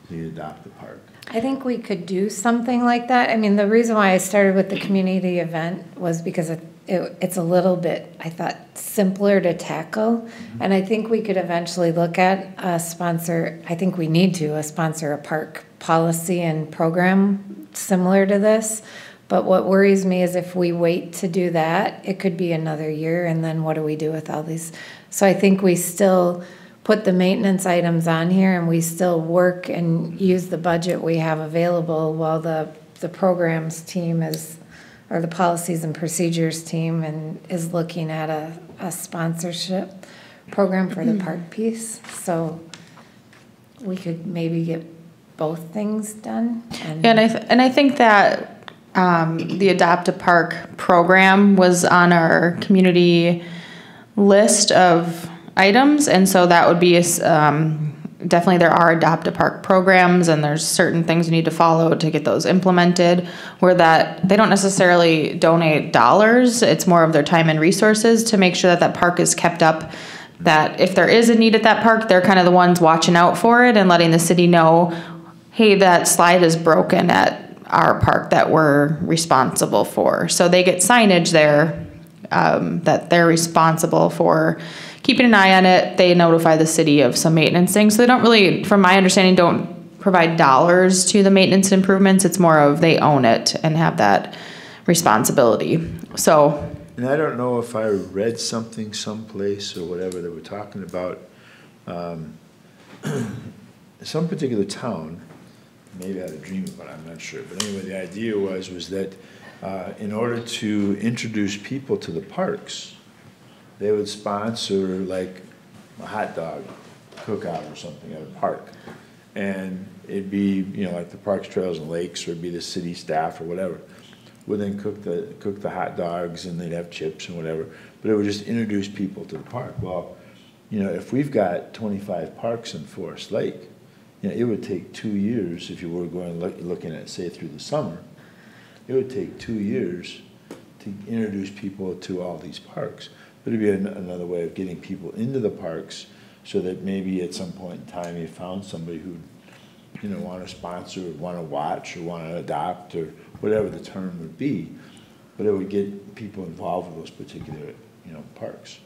So you adopt the park. I think we could do something like that. I mean, the reason why I started with the community event was because it's a little bit, I thought, simpler to tackle. Mm-hmm. And I think we could eventually look at a sponsor a park policy and program similar to this. But what worries me is if we wait to do that, it could be another year, and then what do we do with all these? So I think we still put the maintenance items on here, and we still work and use the budget we have available while the programs team or the policies and procedures team is looking at a sponsorship program for the park piece. So we could maybe get both things done. And I think that the Adopt a Park program was on our community list of items, and so that would be definitely, there are Adopt a Park programs, and there's certain things you need to follow to get those implemented, where that they don't necessarily donate dollars, it's more of their time and resources to make sure that park is kept up, that if there is a need at that park, they're kind of the ones watching out for it and letting the city know, hey, that slide is broken at our park that we're responsible for. So they get signage there that they're responsible for keeping an eye on it. They notify the city of some maintenance things. So they don't really, from my understanding, don't provide dollars to the maintenance improvements. It's more of they own it and have that responsibility. So, And I don't know if I read something someplace or whatever that we're talking about, some particular town, maybe I had a dream about it, I'm not sure, but anyway, the idea was that in order to introduce people to the parks, they would sponsor like a hot dog cookout or something at a park. And it'd be, you know, like the Parks, Trails, and Lakes, or it'd be the city staff or whatever, would then cook the hot dogs, and they'd have chips and whatever, but it would just introduce people to the park. Well, you know, if we've got 25 parks in Forest Lake, you know, it would take 2 years, if you were going looking at, say, through the summer, it would take 2 years to introduce people to all these parks. But it'd be another way of getting people into the parks, so that maybe at some point in time you found somebody who, you know, want to sponsor, or want to watch, or want to adopt, or whatever the term would be. But it would get people involved with those particular, you know, parks.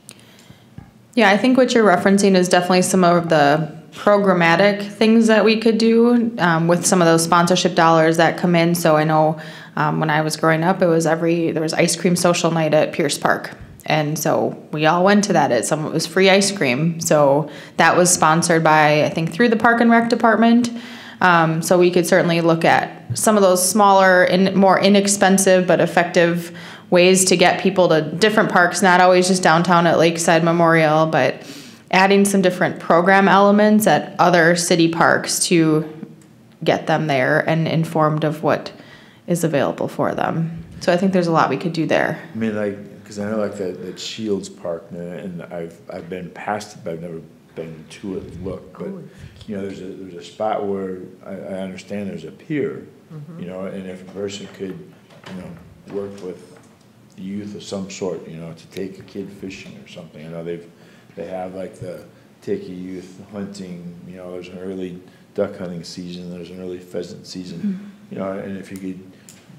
yeah, I think what you're referencing is definitely some of the programmatic things that we could do with some of those sponsorship dollars that come in. So I know when I was growing up, there was ice cream social night at Pierce Park. And so we all went to that. It was free ice cream. So that was sponsored by, I think, through the Park and Rec Department. So we could certainly look at some of those smaller and more inexpensive but effective ways to get people to different parks, not always just downtown at Lakeside Memorial, but adding some different program elements at other city parks to get them there and informed of what is available for them. So I think there's a lot we could do there. I mean, like, because I know like that Shields Park, and I've been past it, but I've never been to it and looked. But you know, there's a spot where I understand there's a pier, you know, and if a person could, you know, work with the youth of some sort, you know, to take a kid fishing or something. I know they have like the take a youth hunting. You know, there's an early duck hunting season. There's an early pheasant season. You know, and if you could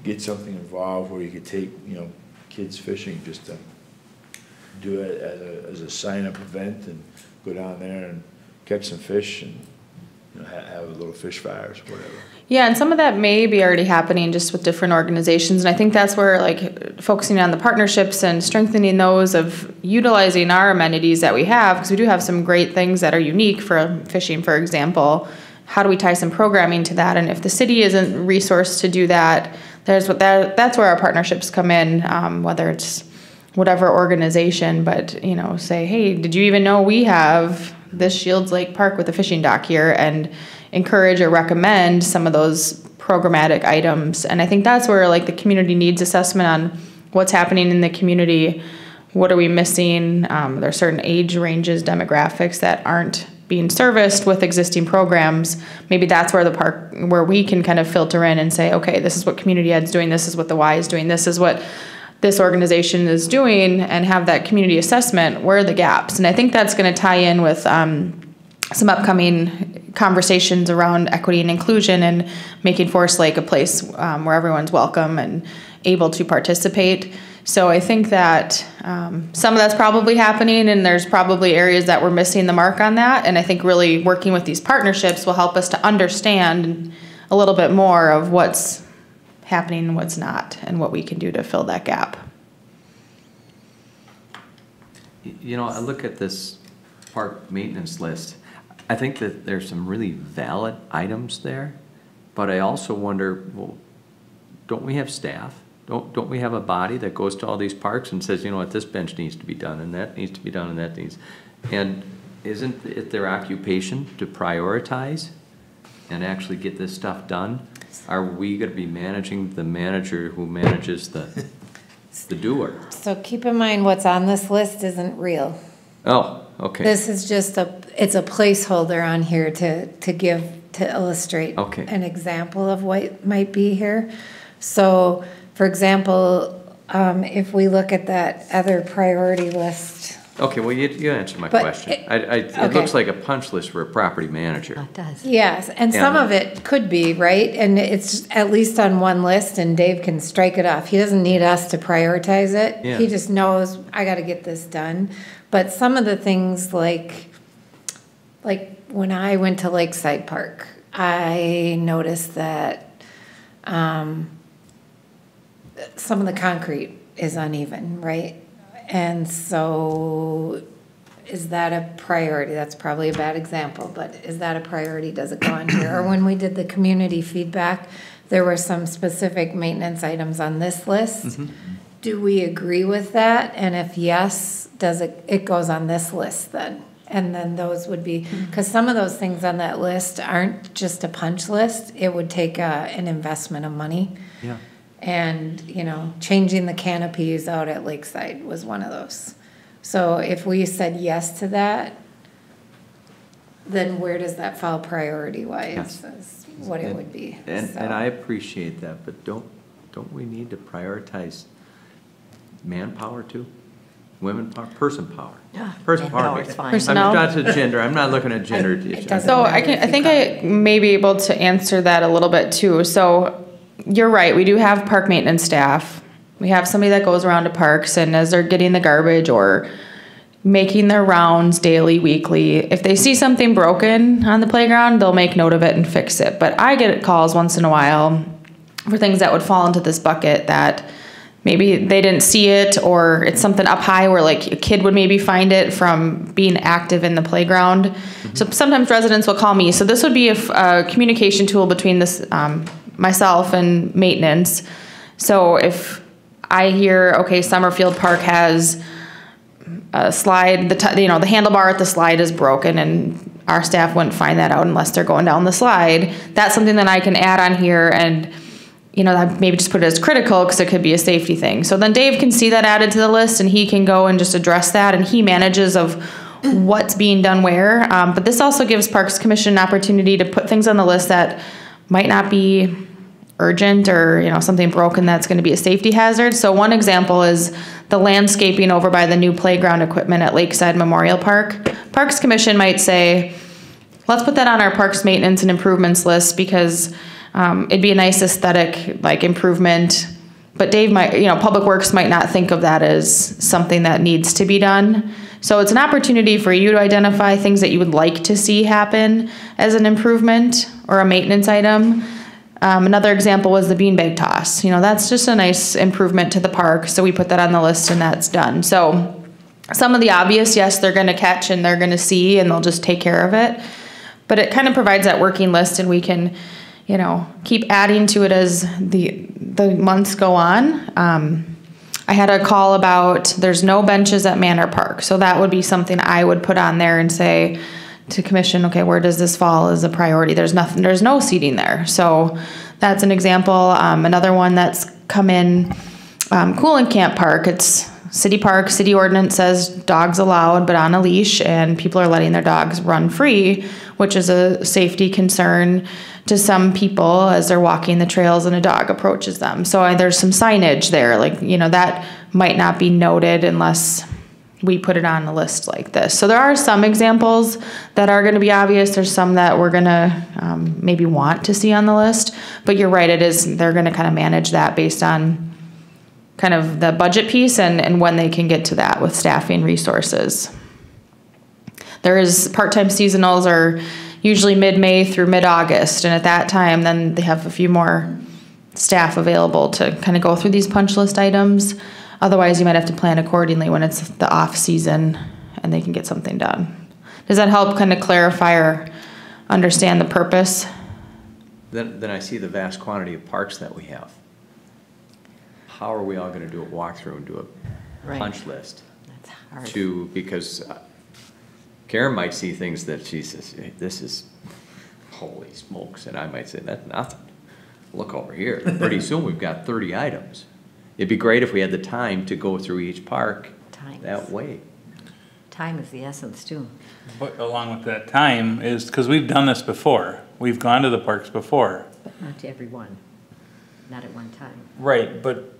get something involved where you could take, you know, kids fishing, just to do it as a sign-up event and go down there and catch some fish and, you know, have a little fish fires, whatever. Yeah, and some of that may be already happening just with different organizations. And I think that's where, like, focusing on the partnerships and strengthening those of utilizing our amenities that we have, because we do have some great things that are unique for fishing, for example. How do we tie some programming to that? And if the city isn't resourced to do that, that's where our partnerships come in, whether it's whatever organization, but, you know, say, hey, did you even know we have this Shields Lake Park with a fishing dock here, and encourage or recommend some of those programmatic items. And I think that's where, like, the community needs assessment on what's happening in the community, what are we missing. There are certain age ranges, demographics that aren't being serviced with existing programs. Maybe that's where we can kind of filter in and say, okay, this is what Community Ed's doing, this is what the Y is doing, this is what this organization is doing, and have that community assessment. Where are the gaps? And I think that's going to tie in with some upcoming conversations around equity and inclusion, and making Forest Lake a place where everyone's welcome and able to participate. So I think that some of that's probably happening, and there's probably areas that we're missing the mark on that. And I think really working with these partnerships will help us to understand a little bit more of what's happening and what's not, and what we can do to fill that gap. You know, I look at this park maintenance list. I think that there's some really valid items there, but I also wonder, well, don't we have staff? Don't we have a body that goes to all these parks and says, you know what, this bench needs to be done, and that needs to be done, and that needs, and isn't it their occupation to prioritize and actually get this stuff done? Are we going to be managing the manager who manages the doer? So keep in mind, what's on this list isn't real. Oh, okay. This is just it's a placeholder on here to illustrate Okay. an example of what might be here. So, for example, if we look at that other priority list. Okay, well, you answered my But question. It okay. looks like a punch list for a property manager. It does. Yes, and some of it could be, right? And it's at least on one list, and Dave can strike it off. He doesn't need us to prioritize it. Yeah. He just knows, I got to get this done. But some of the things like when I went to Lakeside Park, I noticed that some of the concrete is uneven, right? And so is that a priority? That's probably a bad example, but is that a priority? Does it go on here? Or when we did the community feedback, there were some specific maintenance items on this list. Do we agree with that? And if yes, does it goes on this list then? And then those would be, because some of those things on that list aren't just a punch list. It would take an investment of money. Yeah. And, you know, changing the canopies out at Lakeside was one of those. So if we said yes to that, then where does that fall priority-wise, Yes. is what it would be. And So- I appreciate that, but don't we need to prioritize manpower too? Women power, person power. Person power. manpower's fine. Personnel. I'm not to gender, I'm not looking at gender. It doesn't So matter if I you think call I may be able to answer that a little bit too. So you're right, we do have park maintenance staff. We have somebody that goes around to parks, and as they're getting the garbage or making their rounds daily, weekly, if they see something broken on the playground, they'll make note of it and fix it. But I get calls once in a while for things that would fall into this bucket that maybe they didn't see it, or it's something up high where like a kid would maybe find it from being active in the playground. So sometimes residents will call me. So this would be a communication tool between this myself and maintenance. So if I hear, okay, Summerfield Park has a slide, the handlebar at the slide is broken, and our staff wouldn't find that out unless they're going down the slide. That's something that I can add on here, and maybe just put it as critical because it could be a safety thing. So then Dave can see that added to the list, and he can go and just address that, and he manages of what's being done where. But this also gives Parks Commission an opportunity to put things on the list that might not be urgent, or something broken that's going to be a safety hazard. So one example is the landscaping over by the new playground equipment at Lakeside Memorial Park. Parks Commission might say, let's put that on our parks maintenance and improvements list because it'd be a nice aesthetic improvement. But Dave might, Public Works might not think of that as something that needs to be done. So it's an opportunity for you to identify things that you would like to see happen as an improvement or a maintenance item. Another example was the beanbag toss. That's just a nice improvement to the park. So we put that on the list and that's done. So some of the obvious, yes, they're going to catch and they're going to see and they'll just take care of it. But it kind of provides that working list, and we can, keep adding to it as the months go on. I had a call about there's no benches at Manor Park. So that would be something I would put on there and say to commission, okay, where does this fall as a priority? There's no seating there. So that's an example. Another one that's come in, Cooling Camp Park. It's city park, city ordinance says dogs allowed, but on a leash, and people are letting their dogs run free, which is a safety concern to some people as they're walking the trails and a dog approaches them. So there's some signage there, that might not be noted unless we put it on a list like this. So there are some examples that are going to be obvious. There's some that we're going to maybe want to see on the list, but you're right, they're going to kind of manage that based on kind of the budget piece and when they can get to that with staffing resources. There is part-time seasonals are usually mid-May through mid-August, and at that time then they have a few more staff available to kind of go through these punch list items. Otherwise you might have to plan accordingly when it's the off season and they can get something done. Does that help kind of clarify or understand the purpose? Then I see the vast quantity of parks that we have. How are we all going to do a walkthrough and do a punch list? That's hard. Because Karen might see things that she says, hey, this is, holy smokes, and I might say, that's nothing. Look over here. Pretty soon we've got 30 items. It'd be great if we had the time to go through each park that way. Time is the essence too. But along with that time is, because we've done this before. We've gone to the parks before. But not to every one. Not at one time. Right, but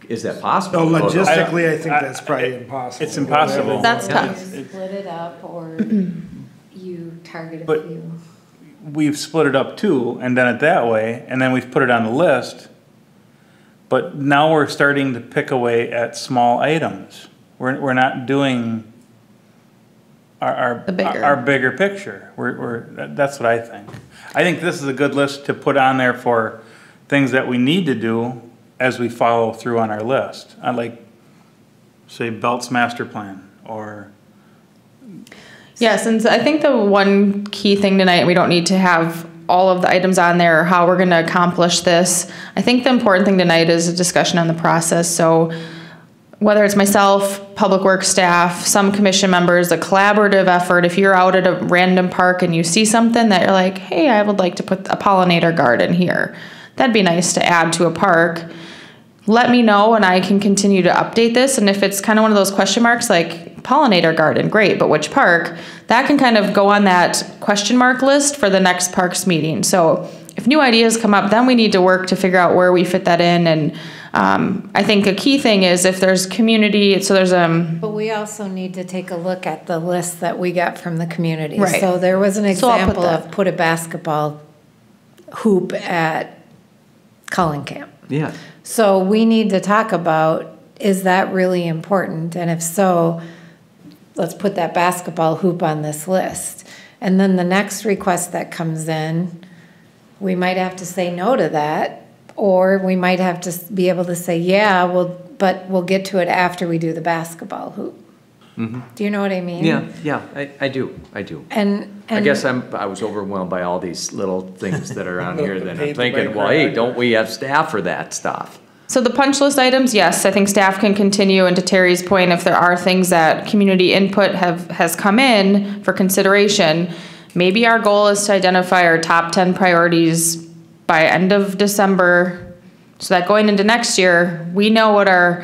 Is that possible? So logistically, I think that's probably impossible. It's impossible. That's You tough. split it up, or you target a But- few. we've split it up too and done it that way, and then we've put it on the list. But now we're starting to pick away at small items. We're not doing our bigger picture. That's what I think. I think this is a good list to put on there for things that we need to do as we follow through on our list. I like, say, Belt's master plan, or. Yes, and I think the one key thing tonight, we don't need to have all of the items on there or how we're going to accomplish this. I think the important thing tonight is a discussion on the process. So whether it's myself, public works staff, some commission members, a collaborative effort, if you're out at a random park and you see something that you're like, hey, I would like to put a pollinator garden here, that'd be nice to add to a park. Let me know and I can continue to update this. And if it's kind of one of those question marks, like pollinator garden, great, but which park? That can kind of go on that question mark list for the next parks meeting. So if new ideas come up, then we need to work to figure out where we fit that in. And I think a key thing is if there's community, so there's But we also need to take a look at the list that we got from the community. Right. So there was an So I'll put example that. of put a basketball hoop at Cullen Camp. Yeah. So we need to talk about, is that really important? And if so, let's put that basketball hoop on this list. And then the next request that comes in, we might have to say no to that, or we might have to be able to say, yeah, but we'll get to it after we do the basketball hoop. Do you know what I mean? Yeah, I do. And I guess I was overwhelmed by all these little things that are on here that I'm Painted thinking, by well, hey, crayon. don't we have staff for that stuff? So the punch list items, yes, I think staff can continue, and to Terry's point, if there are things that community input has come in for consideration, maybe our goal is to identify our top 10 priorities by end of December, so that going into next year, we know what our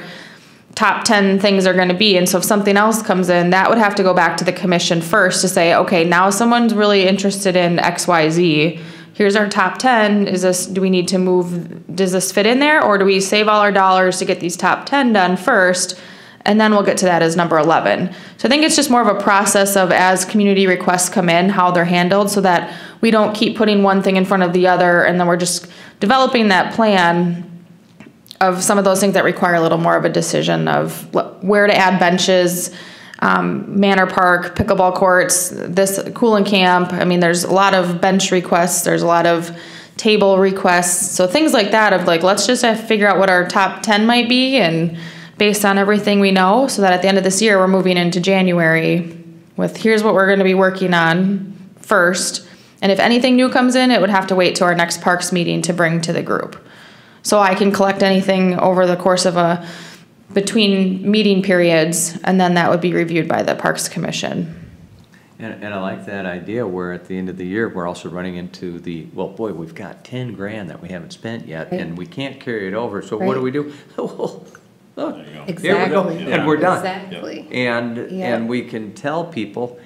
top 10 things are going to be. And so if something else comes in, that would have to go back to the commission first to say, okay, now someone's really interested in XYZ. Here's our top 10. Do we need to move, does this fit in there? Or do we save all our dollars to get these top 10 done first? And then we'll get to that as number 11. So I think it's just more of a process of as community requests come in, how they're handled, so that we don't keep putting one thing in front of the other. And then we're just developing that plan of some of those things that require a little more of a decision of where to add benches, Manor Park, pickleball courts, this cooling camp. I mean, there's a lot of bench requests. There's a lot of table requests. So things like that of like, let's just figure out what our top 10 might be and based on everything we know, so that at the end of this year, we're moving into January with here's what we're going to be working on first. And if anything new comes in, it would have to wait to our next parks meeting to bring to the group. So I can collect anything over the course of between meeting periods, and then that would be reviewed by the Parks Commission. And I like that idea where at the end of the year, we're also running into well, boy, we've got 10 grand that we haven't spent yet, and we can't carry it over, so what do we do? Look, here we go, Exactly. and we're done. Exactly. And we can tell people,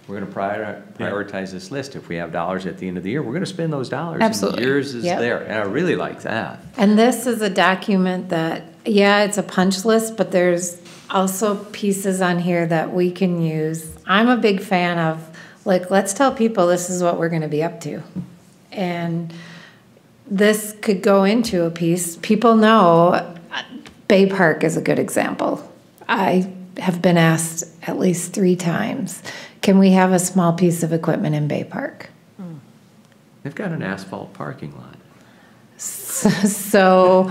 we're gonna prioritize this list. If we have dollars at the end of the year, we're gonna spend those dollars. Absolutely. And yours is Yep. there, and I really like that. And this is a document that, yeah, it's a punch list, but there's also pieces on here that we can use. I'm a big fan of, like, let's tell people this is what we're gonna be up to. And this could go into a piece. People know Bay Park is a good example. I have been asked at least 3 times, can we have a small piece of equipment in Bay Park? They've got an asphalt parking lot. So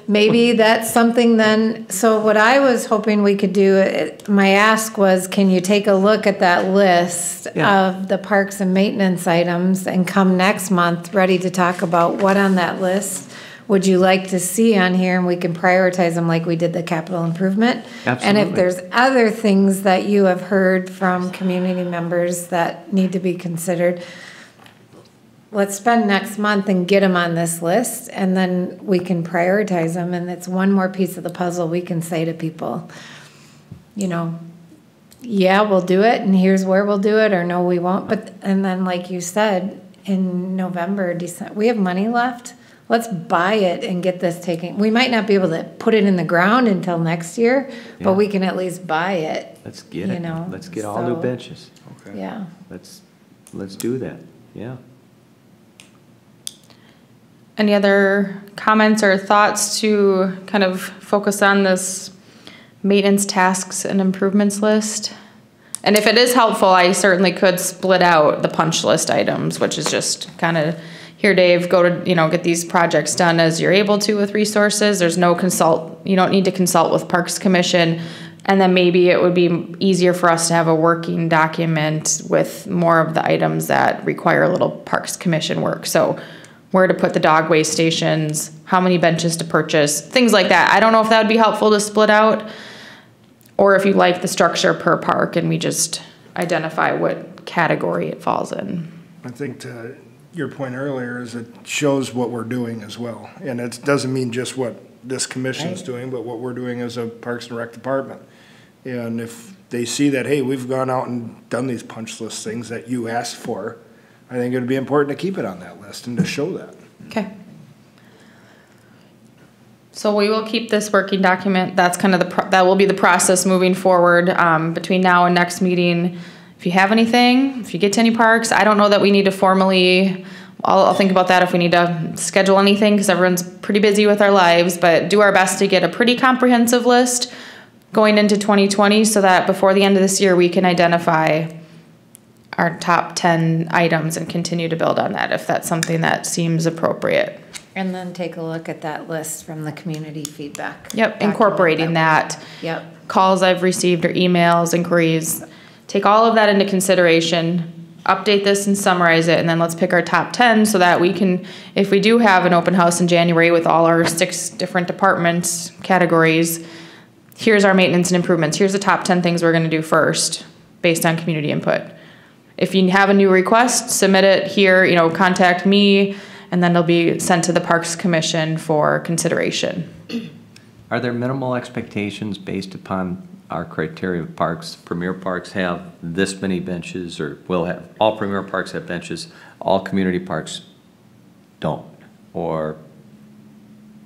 maybe that's something then, so what I was hoping we could do, my ask was, can you take a look at that list Yeah. of the parks and maintenance items and come next month ready to talk about what on that list would you like to see on here, and we can prioritize them like we did the capital improvement. And Absolutely. if there's other things that you have heard from community members that need to be considered, let's spend next month and get them on this list, and then we can prioritize them, and it's one more piece of the puzzle we can say to people, you know, yeah, we'll do it, and here's where we'll do it, or no, we won't. But, and then like you said, in November, December, we have money left. Let's buy it and get this taken. We might not be able to put it in the ground until next year, Yeah. but we can at least buy it. Let's get You it. know, Let's get all new so- benches. Yeah. Let's do that, yeah. Any other comments or thoughts to kind of focus on this maintenance tasks and improvements list? And if it is helpful, I certainly could split out the punch list items, which is just kind of, here, Dave, go to, get these projects done as you're able to with resources. There's no you don't need to consult with Parks Commission. And then maybe it would be easier for us to have a working document with more of the items that require a little Parks Commission work. So where to put the dog waste stations, how many benches to purchase, things like that. I don't know if that would be helpful to split out, or if you like the structure per park and we just identify what category it falls in. I think to your point earlier is it shows what we're doing as well. And it doesn't mean just what this commission's doing, but what we're doing as a Parks and Rec department. And if they see that, hey, we've gone out and done these punch list things that you asked for, I think it would be important to keep it on that list and to show that. Okay. So we will keep this working document. That's kind of that will be the process moving forward between now and next meeting. If you have anything, if you get to any parks, I don't know that we need to formally, I'll think about that if we need to schedule anything, because everyone's pretty busy with our lives, but do our best to get a pretty comprehensive list going into 2020 so that before the end of this year, we can identify our top 10 items and continue to build on that if that's something that seems appropriate. And then take a look at that list from the community feedback. Yep, incorporating that. Yep. Calls I've received or emails, inquiries. Take all of that into consideration, update this and summarize it, and then let's pick our top 10 so that we can, if we do have an open house in January with all our 6 different departments, categories, here's our maintenance and improvements. Here's the top 10 things we're going to do first based on community input. If you have a new request, submit it here, contact me, and then it'll be sent to the Parks Commission for consideration. Are there minimal expectations based upon our criteria of parks? Premier parks have this many benches, or will have, all premier parks have benches, all community parks don't? Or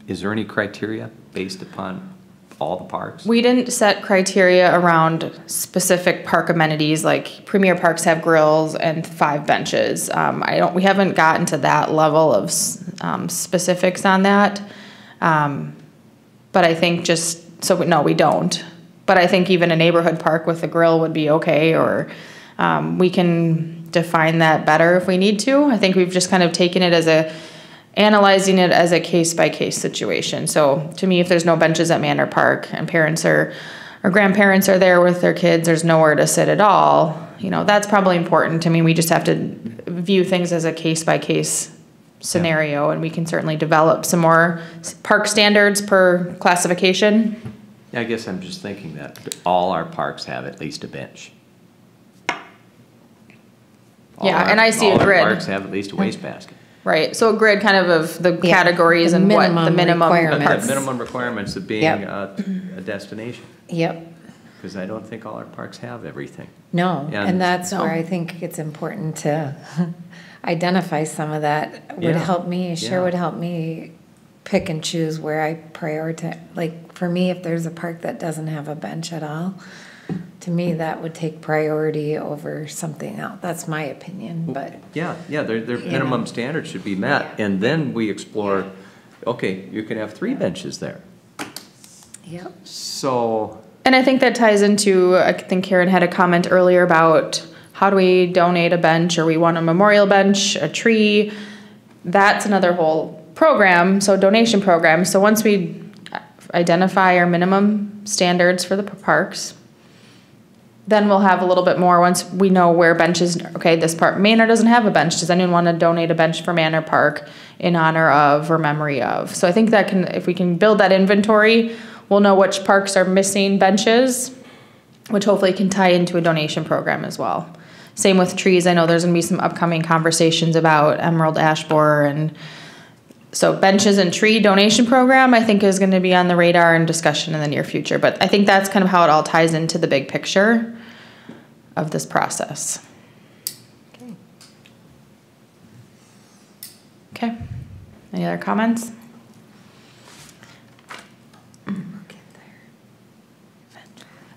is there any criteria based upon all the parks? We didn't set criteria around specific park amenities, like premier parks have grills and 5 benches. We haven't gotten to that level of specifics on that. But I think no, we don't. But I think even a neighborhood park with a grill would be okay, or we can define that better if we need to. I think we've just kind of taken it analyzing it as a case-by-case situation. So to me, if there's no benches at Manor Park and parents or grandparents are there with their kids, there's nowhere to sit at all, that's probably important to me. We just have to view things as a case-by-case scenario, and we can certainly develop some more park standards per classification. I guess I'm just thinking that all our parks have at least a bench. And I see a grid. All our parks have at least a wastebasket. Right, so a grid kind of the categories and what the minimum requirements. The minimum requirements of being a destination. Yep. Because I don't think all our parks have everything. No, and that's where I think it's important to identify some of that. Would help me pick and choose where I prioritize. Like for me, if there's a park that doesn't have a bench at all, to me, that would take priority over something else. That's my opinion, but. Their minimum standards should be met, and then we explore, okay, you can have 3 benches there. Yep. So. And I think that ties into, I think Karen had a comment earlier about how do we donate a bench, or we want a memorial bench, a tree. That's another whole program, so donation program. So once we identify our minimum standards for the parks, then we'll have a little bit more once we know where benches, okay, this park, Manor doesn't have a bench. Does anyone want to donate a bench for Manor Park in honor of or memory of? So I think that if we can build that inventory, we'll know which parks are missing benches, which hopefully can tie into a donation program as well. Same with trees. I know there's going to be some upcoming conversations about emerald ash borer, and so benches and tree donation program, I think, is going to be on the radar and discussion in the near future. But I think that's kind of how it all ties into the big picture of this process. Okay. Any other comments?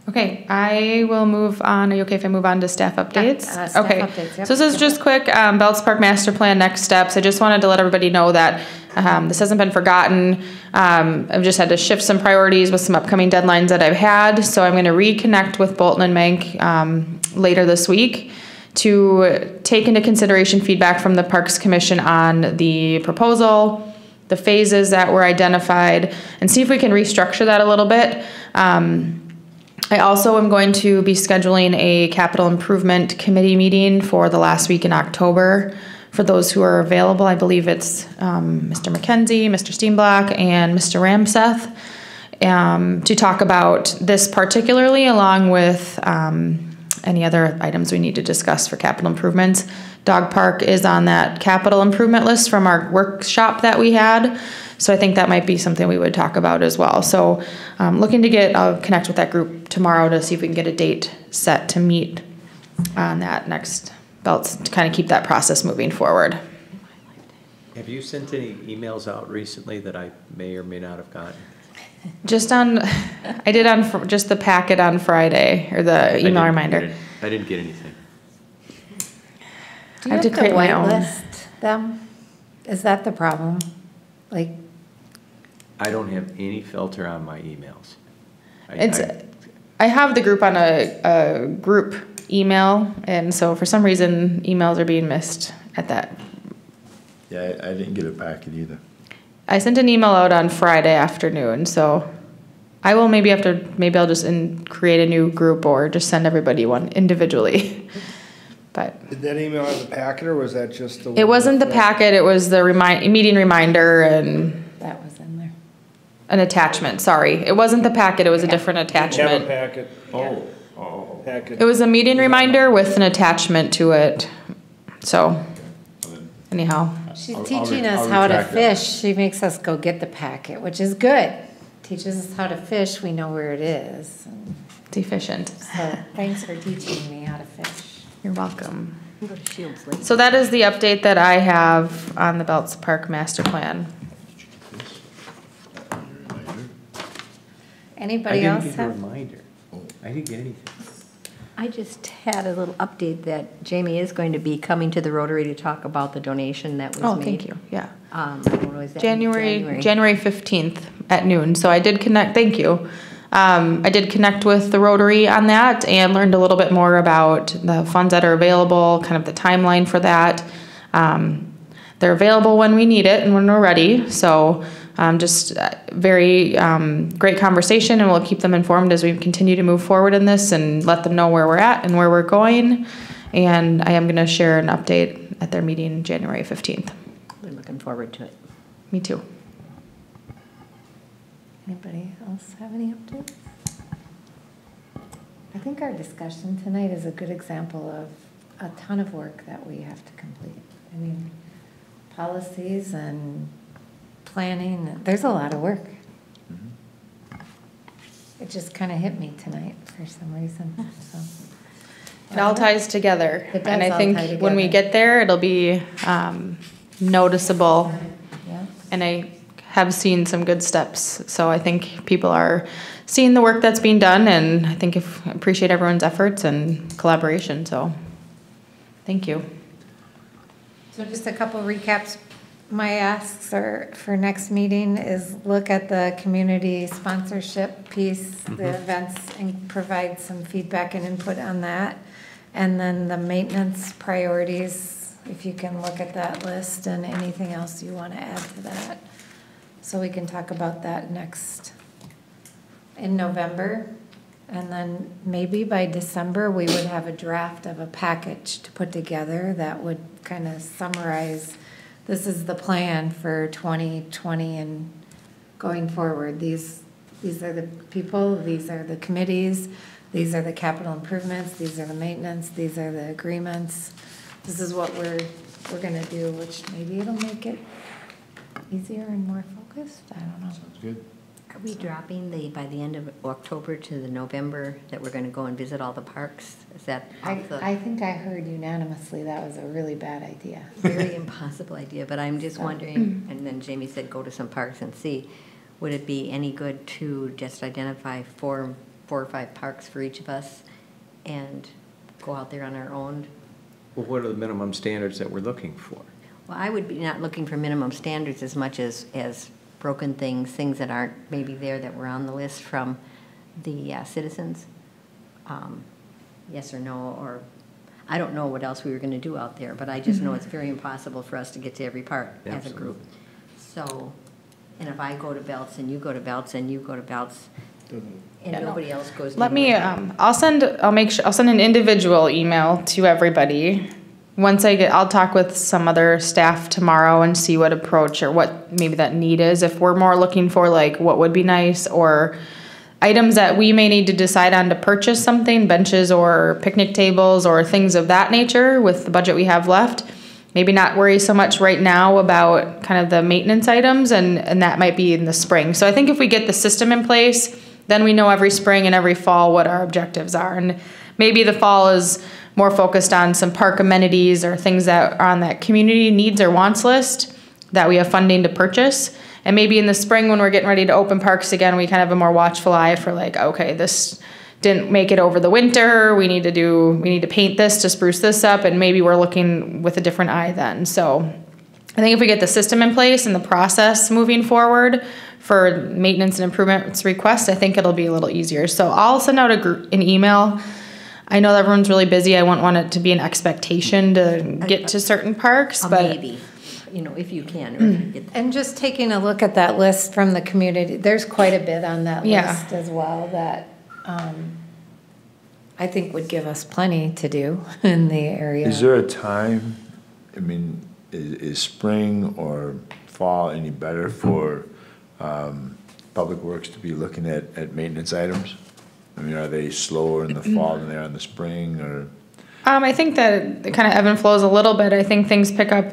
Okay, I will move on. Are you okay if I move on to staff updates? Staff updates, yep. So this is just quick, Belts Park Master Plan next steps. I just wanted to let everybody know that this hasn't been forgotten. I've just had to shift some priorities with some upcoming deadlines that I've had. So I'm going to reconnect with Bolton and Mank later this week to take into consideration feedback from the Parks Commission on the proposal, the phases that were identified, and see if we can restructure that a little bit. I also am going to be scheduling a capital improvement committee meeting for the last week in October. For those who are available, I believe it's Mr. McKenzie, Mr. Steenblock, and Mr. Ramseth, to talk about this particularly, along with any other items we need to discuss for capital improvements. Dog Park is on that capital improvement list from our workshop that we had. So I think that might be something we would talk about as well. So looking to I'll connect with that group tomorrow to see if we can get a date set to meet on that next belts to kind of keep that process moving forward. Have you sent any emails out recently that I may or may not have gotten? I did on just the packet on Friday, or the email reminder. I didn't get anything. Do you I have have to to create my own. whitelist them? Is that the problem? Like, I don't have any filter on my emails. I have the group on a group email, and so for some reason, emails are being missed at that. Yeah, I didn't get a packet either. I sent an email out on Friday afternoon, so I will maybe I'll just create a new group or just send everybody one individually. But Did that email have the packet, or was that just the? it wasn't the packet, it was the meeting reminder and that was in there. an attachment, sorry. It wasn't the packet, it was a different Have a attachment. packet. Oh. Packet. It was a meeting reminder with an attachment to it. So, anyhow. She's I'll teaching I'll us how to retract that. fish. She makes us go get the packet, which is good. Teaches us how to fish, we know where it is. It's efficient. So thanks for teaching me how to fish. You're welcome. Go to Shields Lake. So that is the update that I have on the Belts Park Master Plan. Anybody else have? I didn't get a reminder. I didn't get anything. I just had a little update that Jamie is going to be coming to the Rotary to talk about the donation that was made. Oh, thank you, yeah. When was that? January 15th at noon. So I did connect, thank you. I did connect with the Rotary on that and learned a little bit more about the funds that are available, kind of the timeline for that. They're available when we need it and when we're ready. So just very great conversation, and we'll keep them informed as we continue to move forward in this and let them know where we're at and where we're going. And I am going to share an update at their meeting January 15th. We're looking forward to it. Me too. Anybody else have any updates? I think our discussion tonight is a good example of a ton of work that we have to complete. I mean, policies and planning, there's a lot of work. It just kind of hit me tonight for some reason, so. It all ties together. It does And I all think tie when we together. get there, it'll be noticeable. Yeah. And I have seen some good steps. So I think people are seeing the work that's being done, and I think appreciate everyone's efforts and collaboration. So thank you. So just a couple recaps. My asks are for next meeting is look at the community sponsorship piece, the events, and provide some feedback and input on that. And then the maintenance priorities, if you can look at that list and anything else you want to add to that. So we can talk about that in November. And then maybe by December, we would have a draft of a package to put together that would kind of summarize, this is the plan for 2020 and going forward. These are the people, these are the committees, these are the capital improvements, these are the maintenance, these are the agreements. This is what we're gonna do, which maybe it'll make it easier and more focused, I don't know. Sounds good. Are we dropping by the end of October to the November that we're going to go and visit all the parks? Is that I think I heard unanimously that was a really bad idea. very impossible idea, but I'm just wondering, and then Jamie said go to some parks and see, would it be any good to just identify four or five parks for each of us and go out there on our own? Well, what are the minimum standards that we're looking for? Well, I would be not looking for minimum standards as much as broken things that aren't maybe there that were on the list from the citizens. yes or no, or, I don't know what else we were gonna do out there, but I just know it's very impossible for us to get to every park as a Absolutely. group. So, and if I go to Belts and you go to Belts and you go to Belts, and nobody else goes to. Let me, I'll send an individual email to everybody. Once I'll talk with some other staff tomorrow and see what approach or what maybe that need is. If we're more looking for like what would be nice or items that we may need to decide on to purchase something, benches or picnic tables or things of that nature with the budget we have left. Maybe not worry so much right now about kind of the maintenance items and that might be in the spring. So I think if we get the system in place, then we know every spring and every fall what our objectives are. And maybe the fall is more focused on some park amenities or things that are on that community needs or wants list that we have funding to purchase. And maybe in the spring when we're getting ready to open parks again, we kind of have a more watchful eye for like, okay, this didn't make it over the winter. We need to paint this to spruce this up. And maybe we're looking with a different eye then. So I think if we get the system in place and the process moving forward for maintenance and improvements requests, I think it'll be a little easier. So I'll send out an email. I know that everyone's really busy. I wouldn't want it to be an expectation to get to certain parks, but Maybe, if you can, or if you get. And just taking a look at that list from the community, there's quite a bit on that Yeah. list as well that I think would give us plenty to do in the area. Is there a time, I mean, is spring or fall any better for Public Works to be looking at maintenance items? I mean, are they slower in the fall than they are in the spring, or? I think that it kind of ebb and flows a little bit. I think things pick up.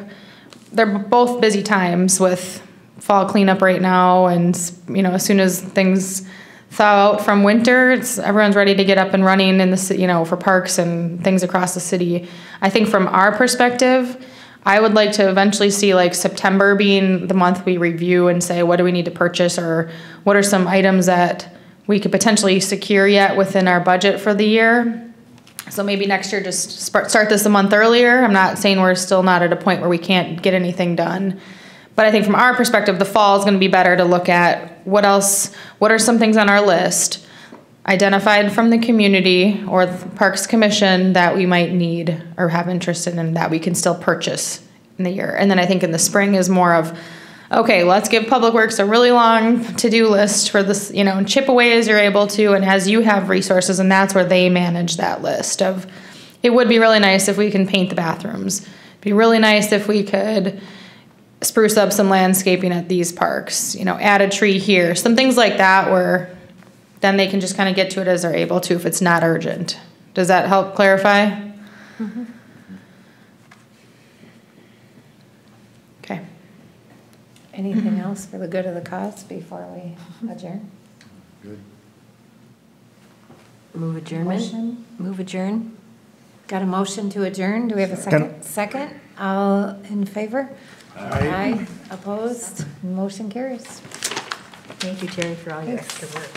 They're both busy times with fall cleanup right now, and as soon as things thaw out from winter, everyone's ready to get up and running in the for parks and things across the city. I think from our perspective, I would like to eventually see like September being the month we review and say what do we need to purchase or what are some items that we could potentially secure yet within our budget for the year. So maybe next year just start this a month earlier. I'm not saying we're still not at a point where we can't get anything done. But I think from our perspective, the fall is going to be better to look at what are some things on our list identified from the community or the Parks Commission that we might need or have interest in and that we can still purchase in the year. And then I think in the spring is more of, okay, let's give Public Works a really long to-do list for this, and chip away as you're able to and as you have resources, and that's where they manage that list of, it would be really nice if we can paint the bathrooms. It'd be really nice if we could spruce up some landscaping at these parks, add a tree here, some things like that where then they can just kind of get to it as they're able to if it's not urgent. Does that help clarify? Mm-hmm. Okay. Anything else for the good of the cause before we adjourn? Good. Move adjournment? Motion? Move adjourn? Got a motion to adjourn? Do we have a second? Second? All in favor? Aye. Opposed? Motion carries. Thank you, Terry, for all your extra work.